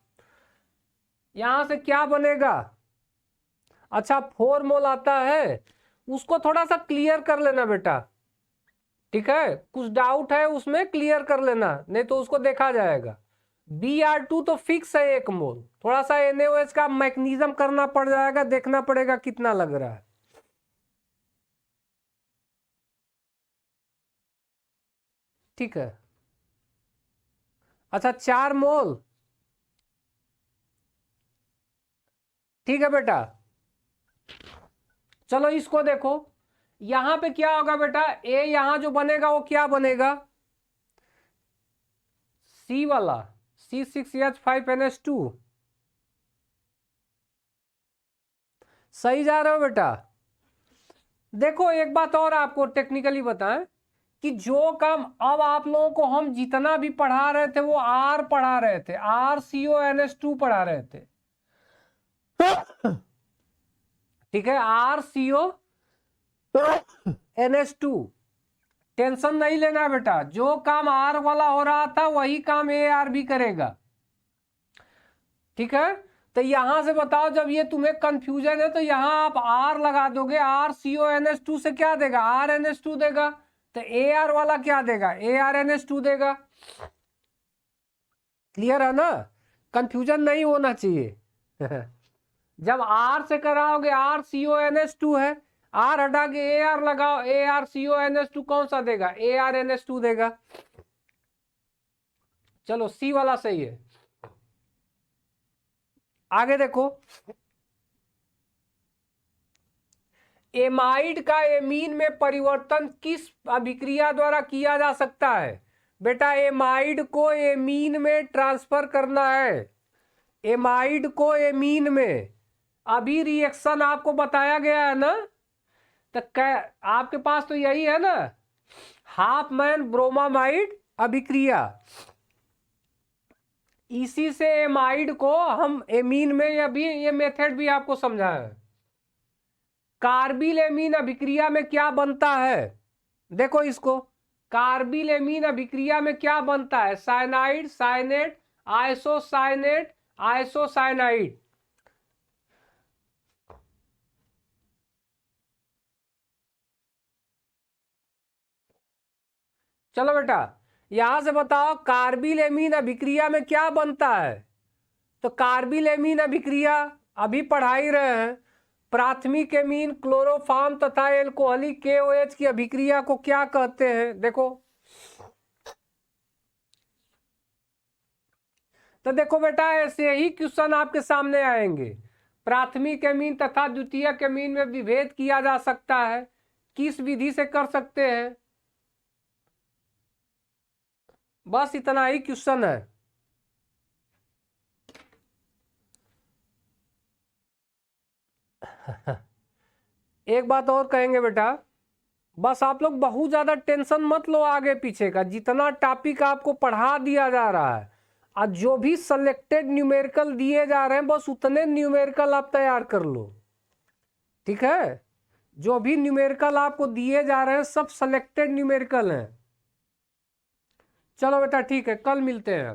यहां से क्या बनेगा? अच्छा 4 मोल आता है, उसको थोड़ा सा क्लियर कर लेना बेटा। ठीक है, कुछ डाउट है उसमें क्लियर कर लेना, नहीं तो उसको देखा जाएगा। Br2 तो फिक्स है 1 मोल, थोड़ा सा NaOH का मैकेनिज्म करना पड़ जाएगा, देखना पड़ेगा कितना लग रहा है। ठीक है, अच्छा 4 मोल, ठीक है बेटा। चलो इसको देखो, यहां पे क्या होगा बेटा? A यहां जो बनेगा वो क्या बनेगा? C वाला C6H5NH2, सही जा रहे हो बेटा? देखो एक बात और आपको टेक्निकली बताएं, कि जो काम अब आप लोगों को हम जितना भी पढ़ा रहे थे वो R पढ़ा रहे थे, RCONH2 पढ़ा रहे थे। ठीक है, RCONH2, टेंशन नहीं लेना बेटा, जो काम R वाला हो रहा था वही काम AR भी करेगा। ठीक है, तो यहां से बताओ, जब ये तुम्हें कंफ्यूजन है तो यहां आप R लगा दोगे, RCONH2 से क्या देगा? RNH2 देगा, तो AR वाला क्या देगा? ARNH2 देगा। क्लियर है ना? कंफ्यूजन नहीं होना चाहिए। जब R से कराओगे RCONH2 है, R हटा के AR लगाओ, ARCONH2 कौन सा देगा? ARNH2 देगा। चलो C वाला सही है। आगे देखो, एमाइड का एमीन में परिवर्तन किस अभिक्रिया द्वारा किया जा सकता है? बेटा एमाइड को एमीन में ट्रांसफर करना है, एमाइड को एमीन में। अभी रिएक्शन आपको बताया गया है ना, तो आपके पास तो यही है ना, हाफ मैन ब्रोमामाइड अभिक्रिया। इसी से एमाइड को हम एमीन में, या भी ये मेथड भी आपको समझा है। कार्बिल एमीन अभिक्रिया में क्या बनता है? देखो इसको, कार्बिल एमीन अभिक्रिया में क्या बनता है? Cyanide, cyanate, isocyanate, isocyanide. चलो बेटा यहां से बताओ, कार्बिल एमीन अभिक्रिया में क्या बनता है? तो कार्बिल एमीन अभिक्रिया अभी पढ़ा ही रहे हैं, प्राथमिक एमीन क्लोरोफॉर्म तथा एल्कोहलिक KOH की अभिक्रिया को क्या कहते हैं? देखो, तो देखो बेटा ऐसे ही क्वेश्चन आपके सामने आएंगे। प्राथमिक एमीन तथा द्वितीयक एमीन में विभेद किया जा सकता है, किस विधि से कर सकते हैं? बस इतना ही क्वेश्चन है। एक बात और कहेंगे बेटा, बस आप लोग बहुत ज़्यादा टेंशन मत लो आगे पीछे का, जितना टॉपिक आपको पढ़ा दिया जा रहा है और जो भी सेलेक्टेड न्यूमेरिकल दिए जा रहे हैं बस उतने न्यूमेरिकल आप तैयार कर लो, ठीक है। जो भी न्यूमेरिकल आपको दिए जा रहे हैं सब सेलेक्टेड न्यूमेरिकल हैं। चलो बेटा ठीक है, कल मिलते हैं।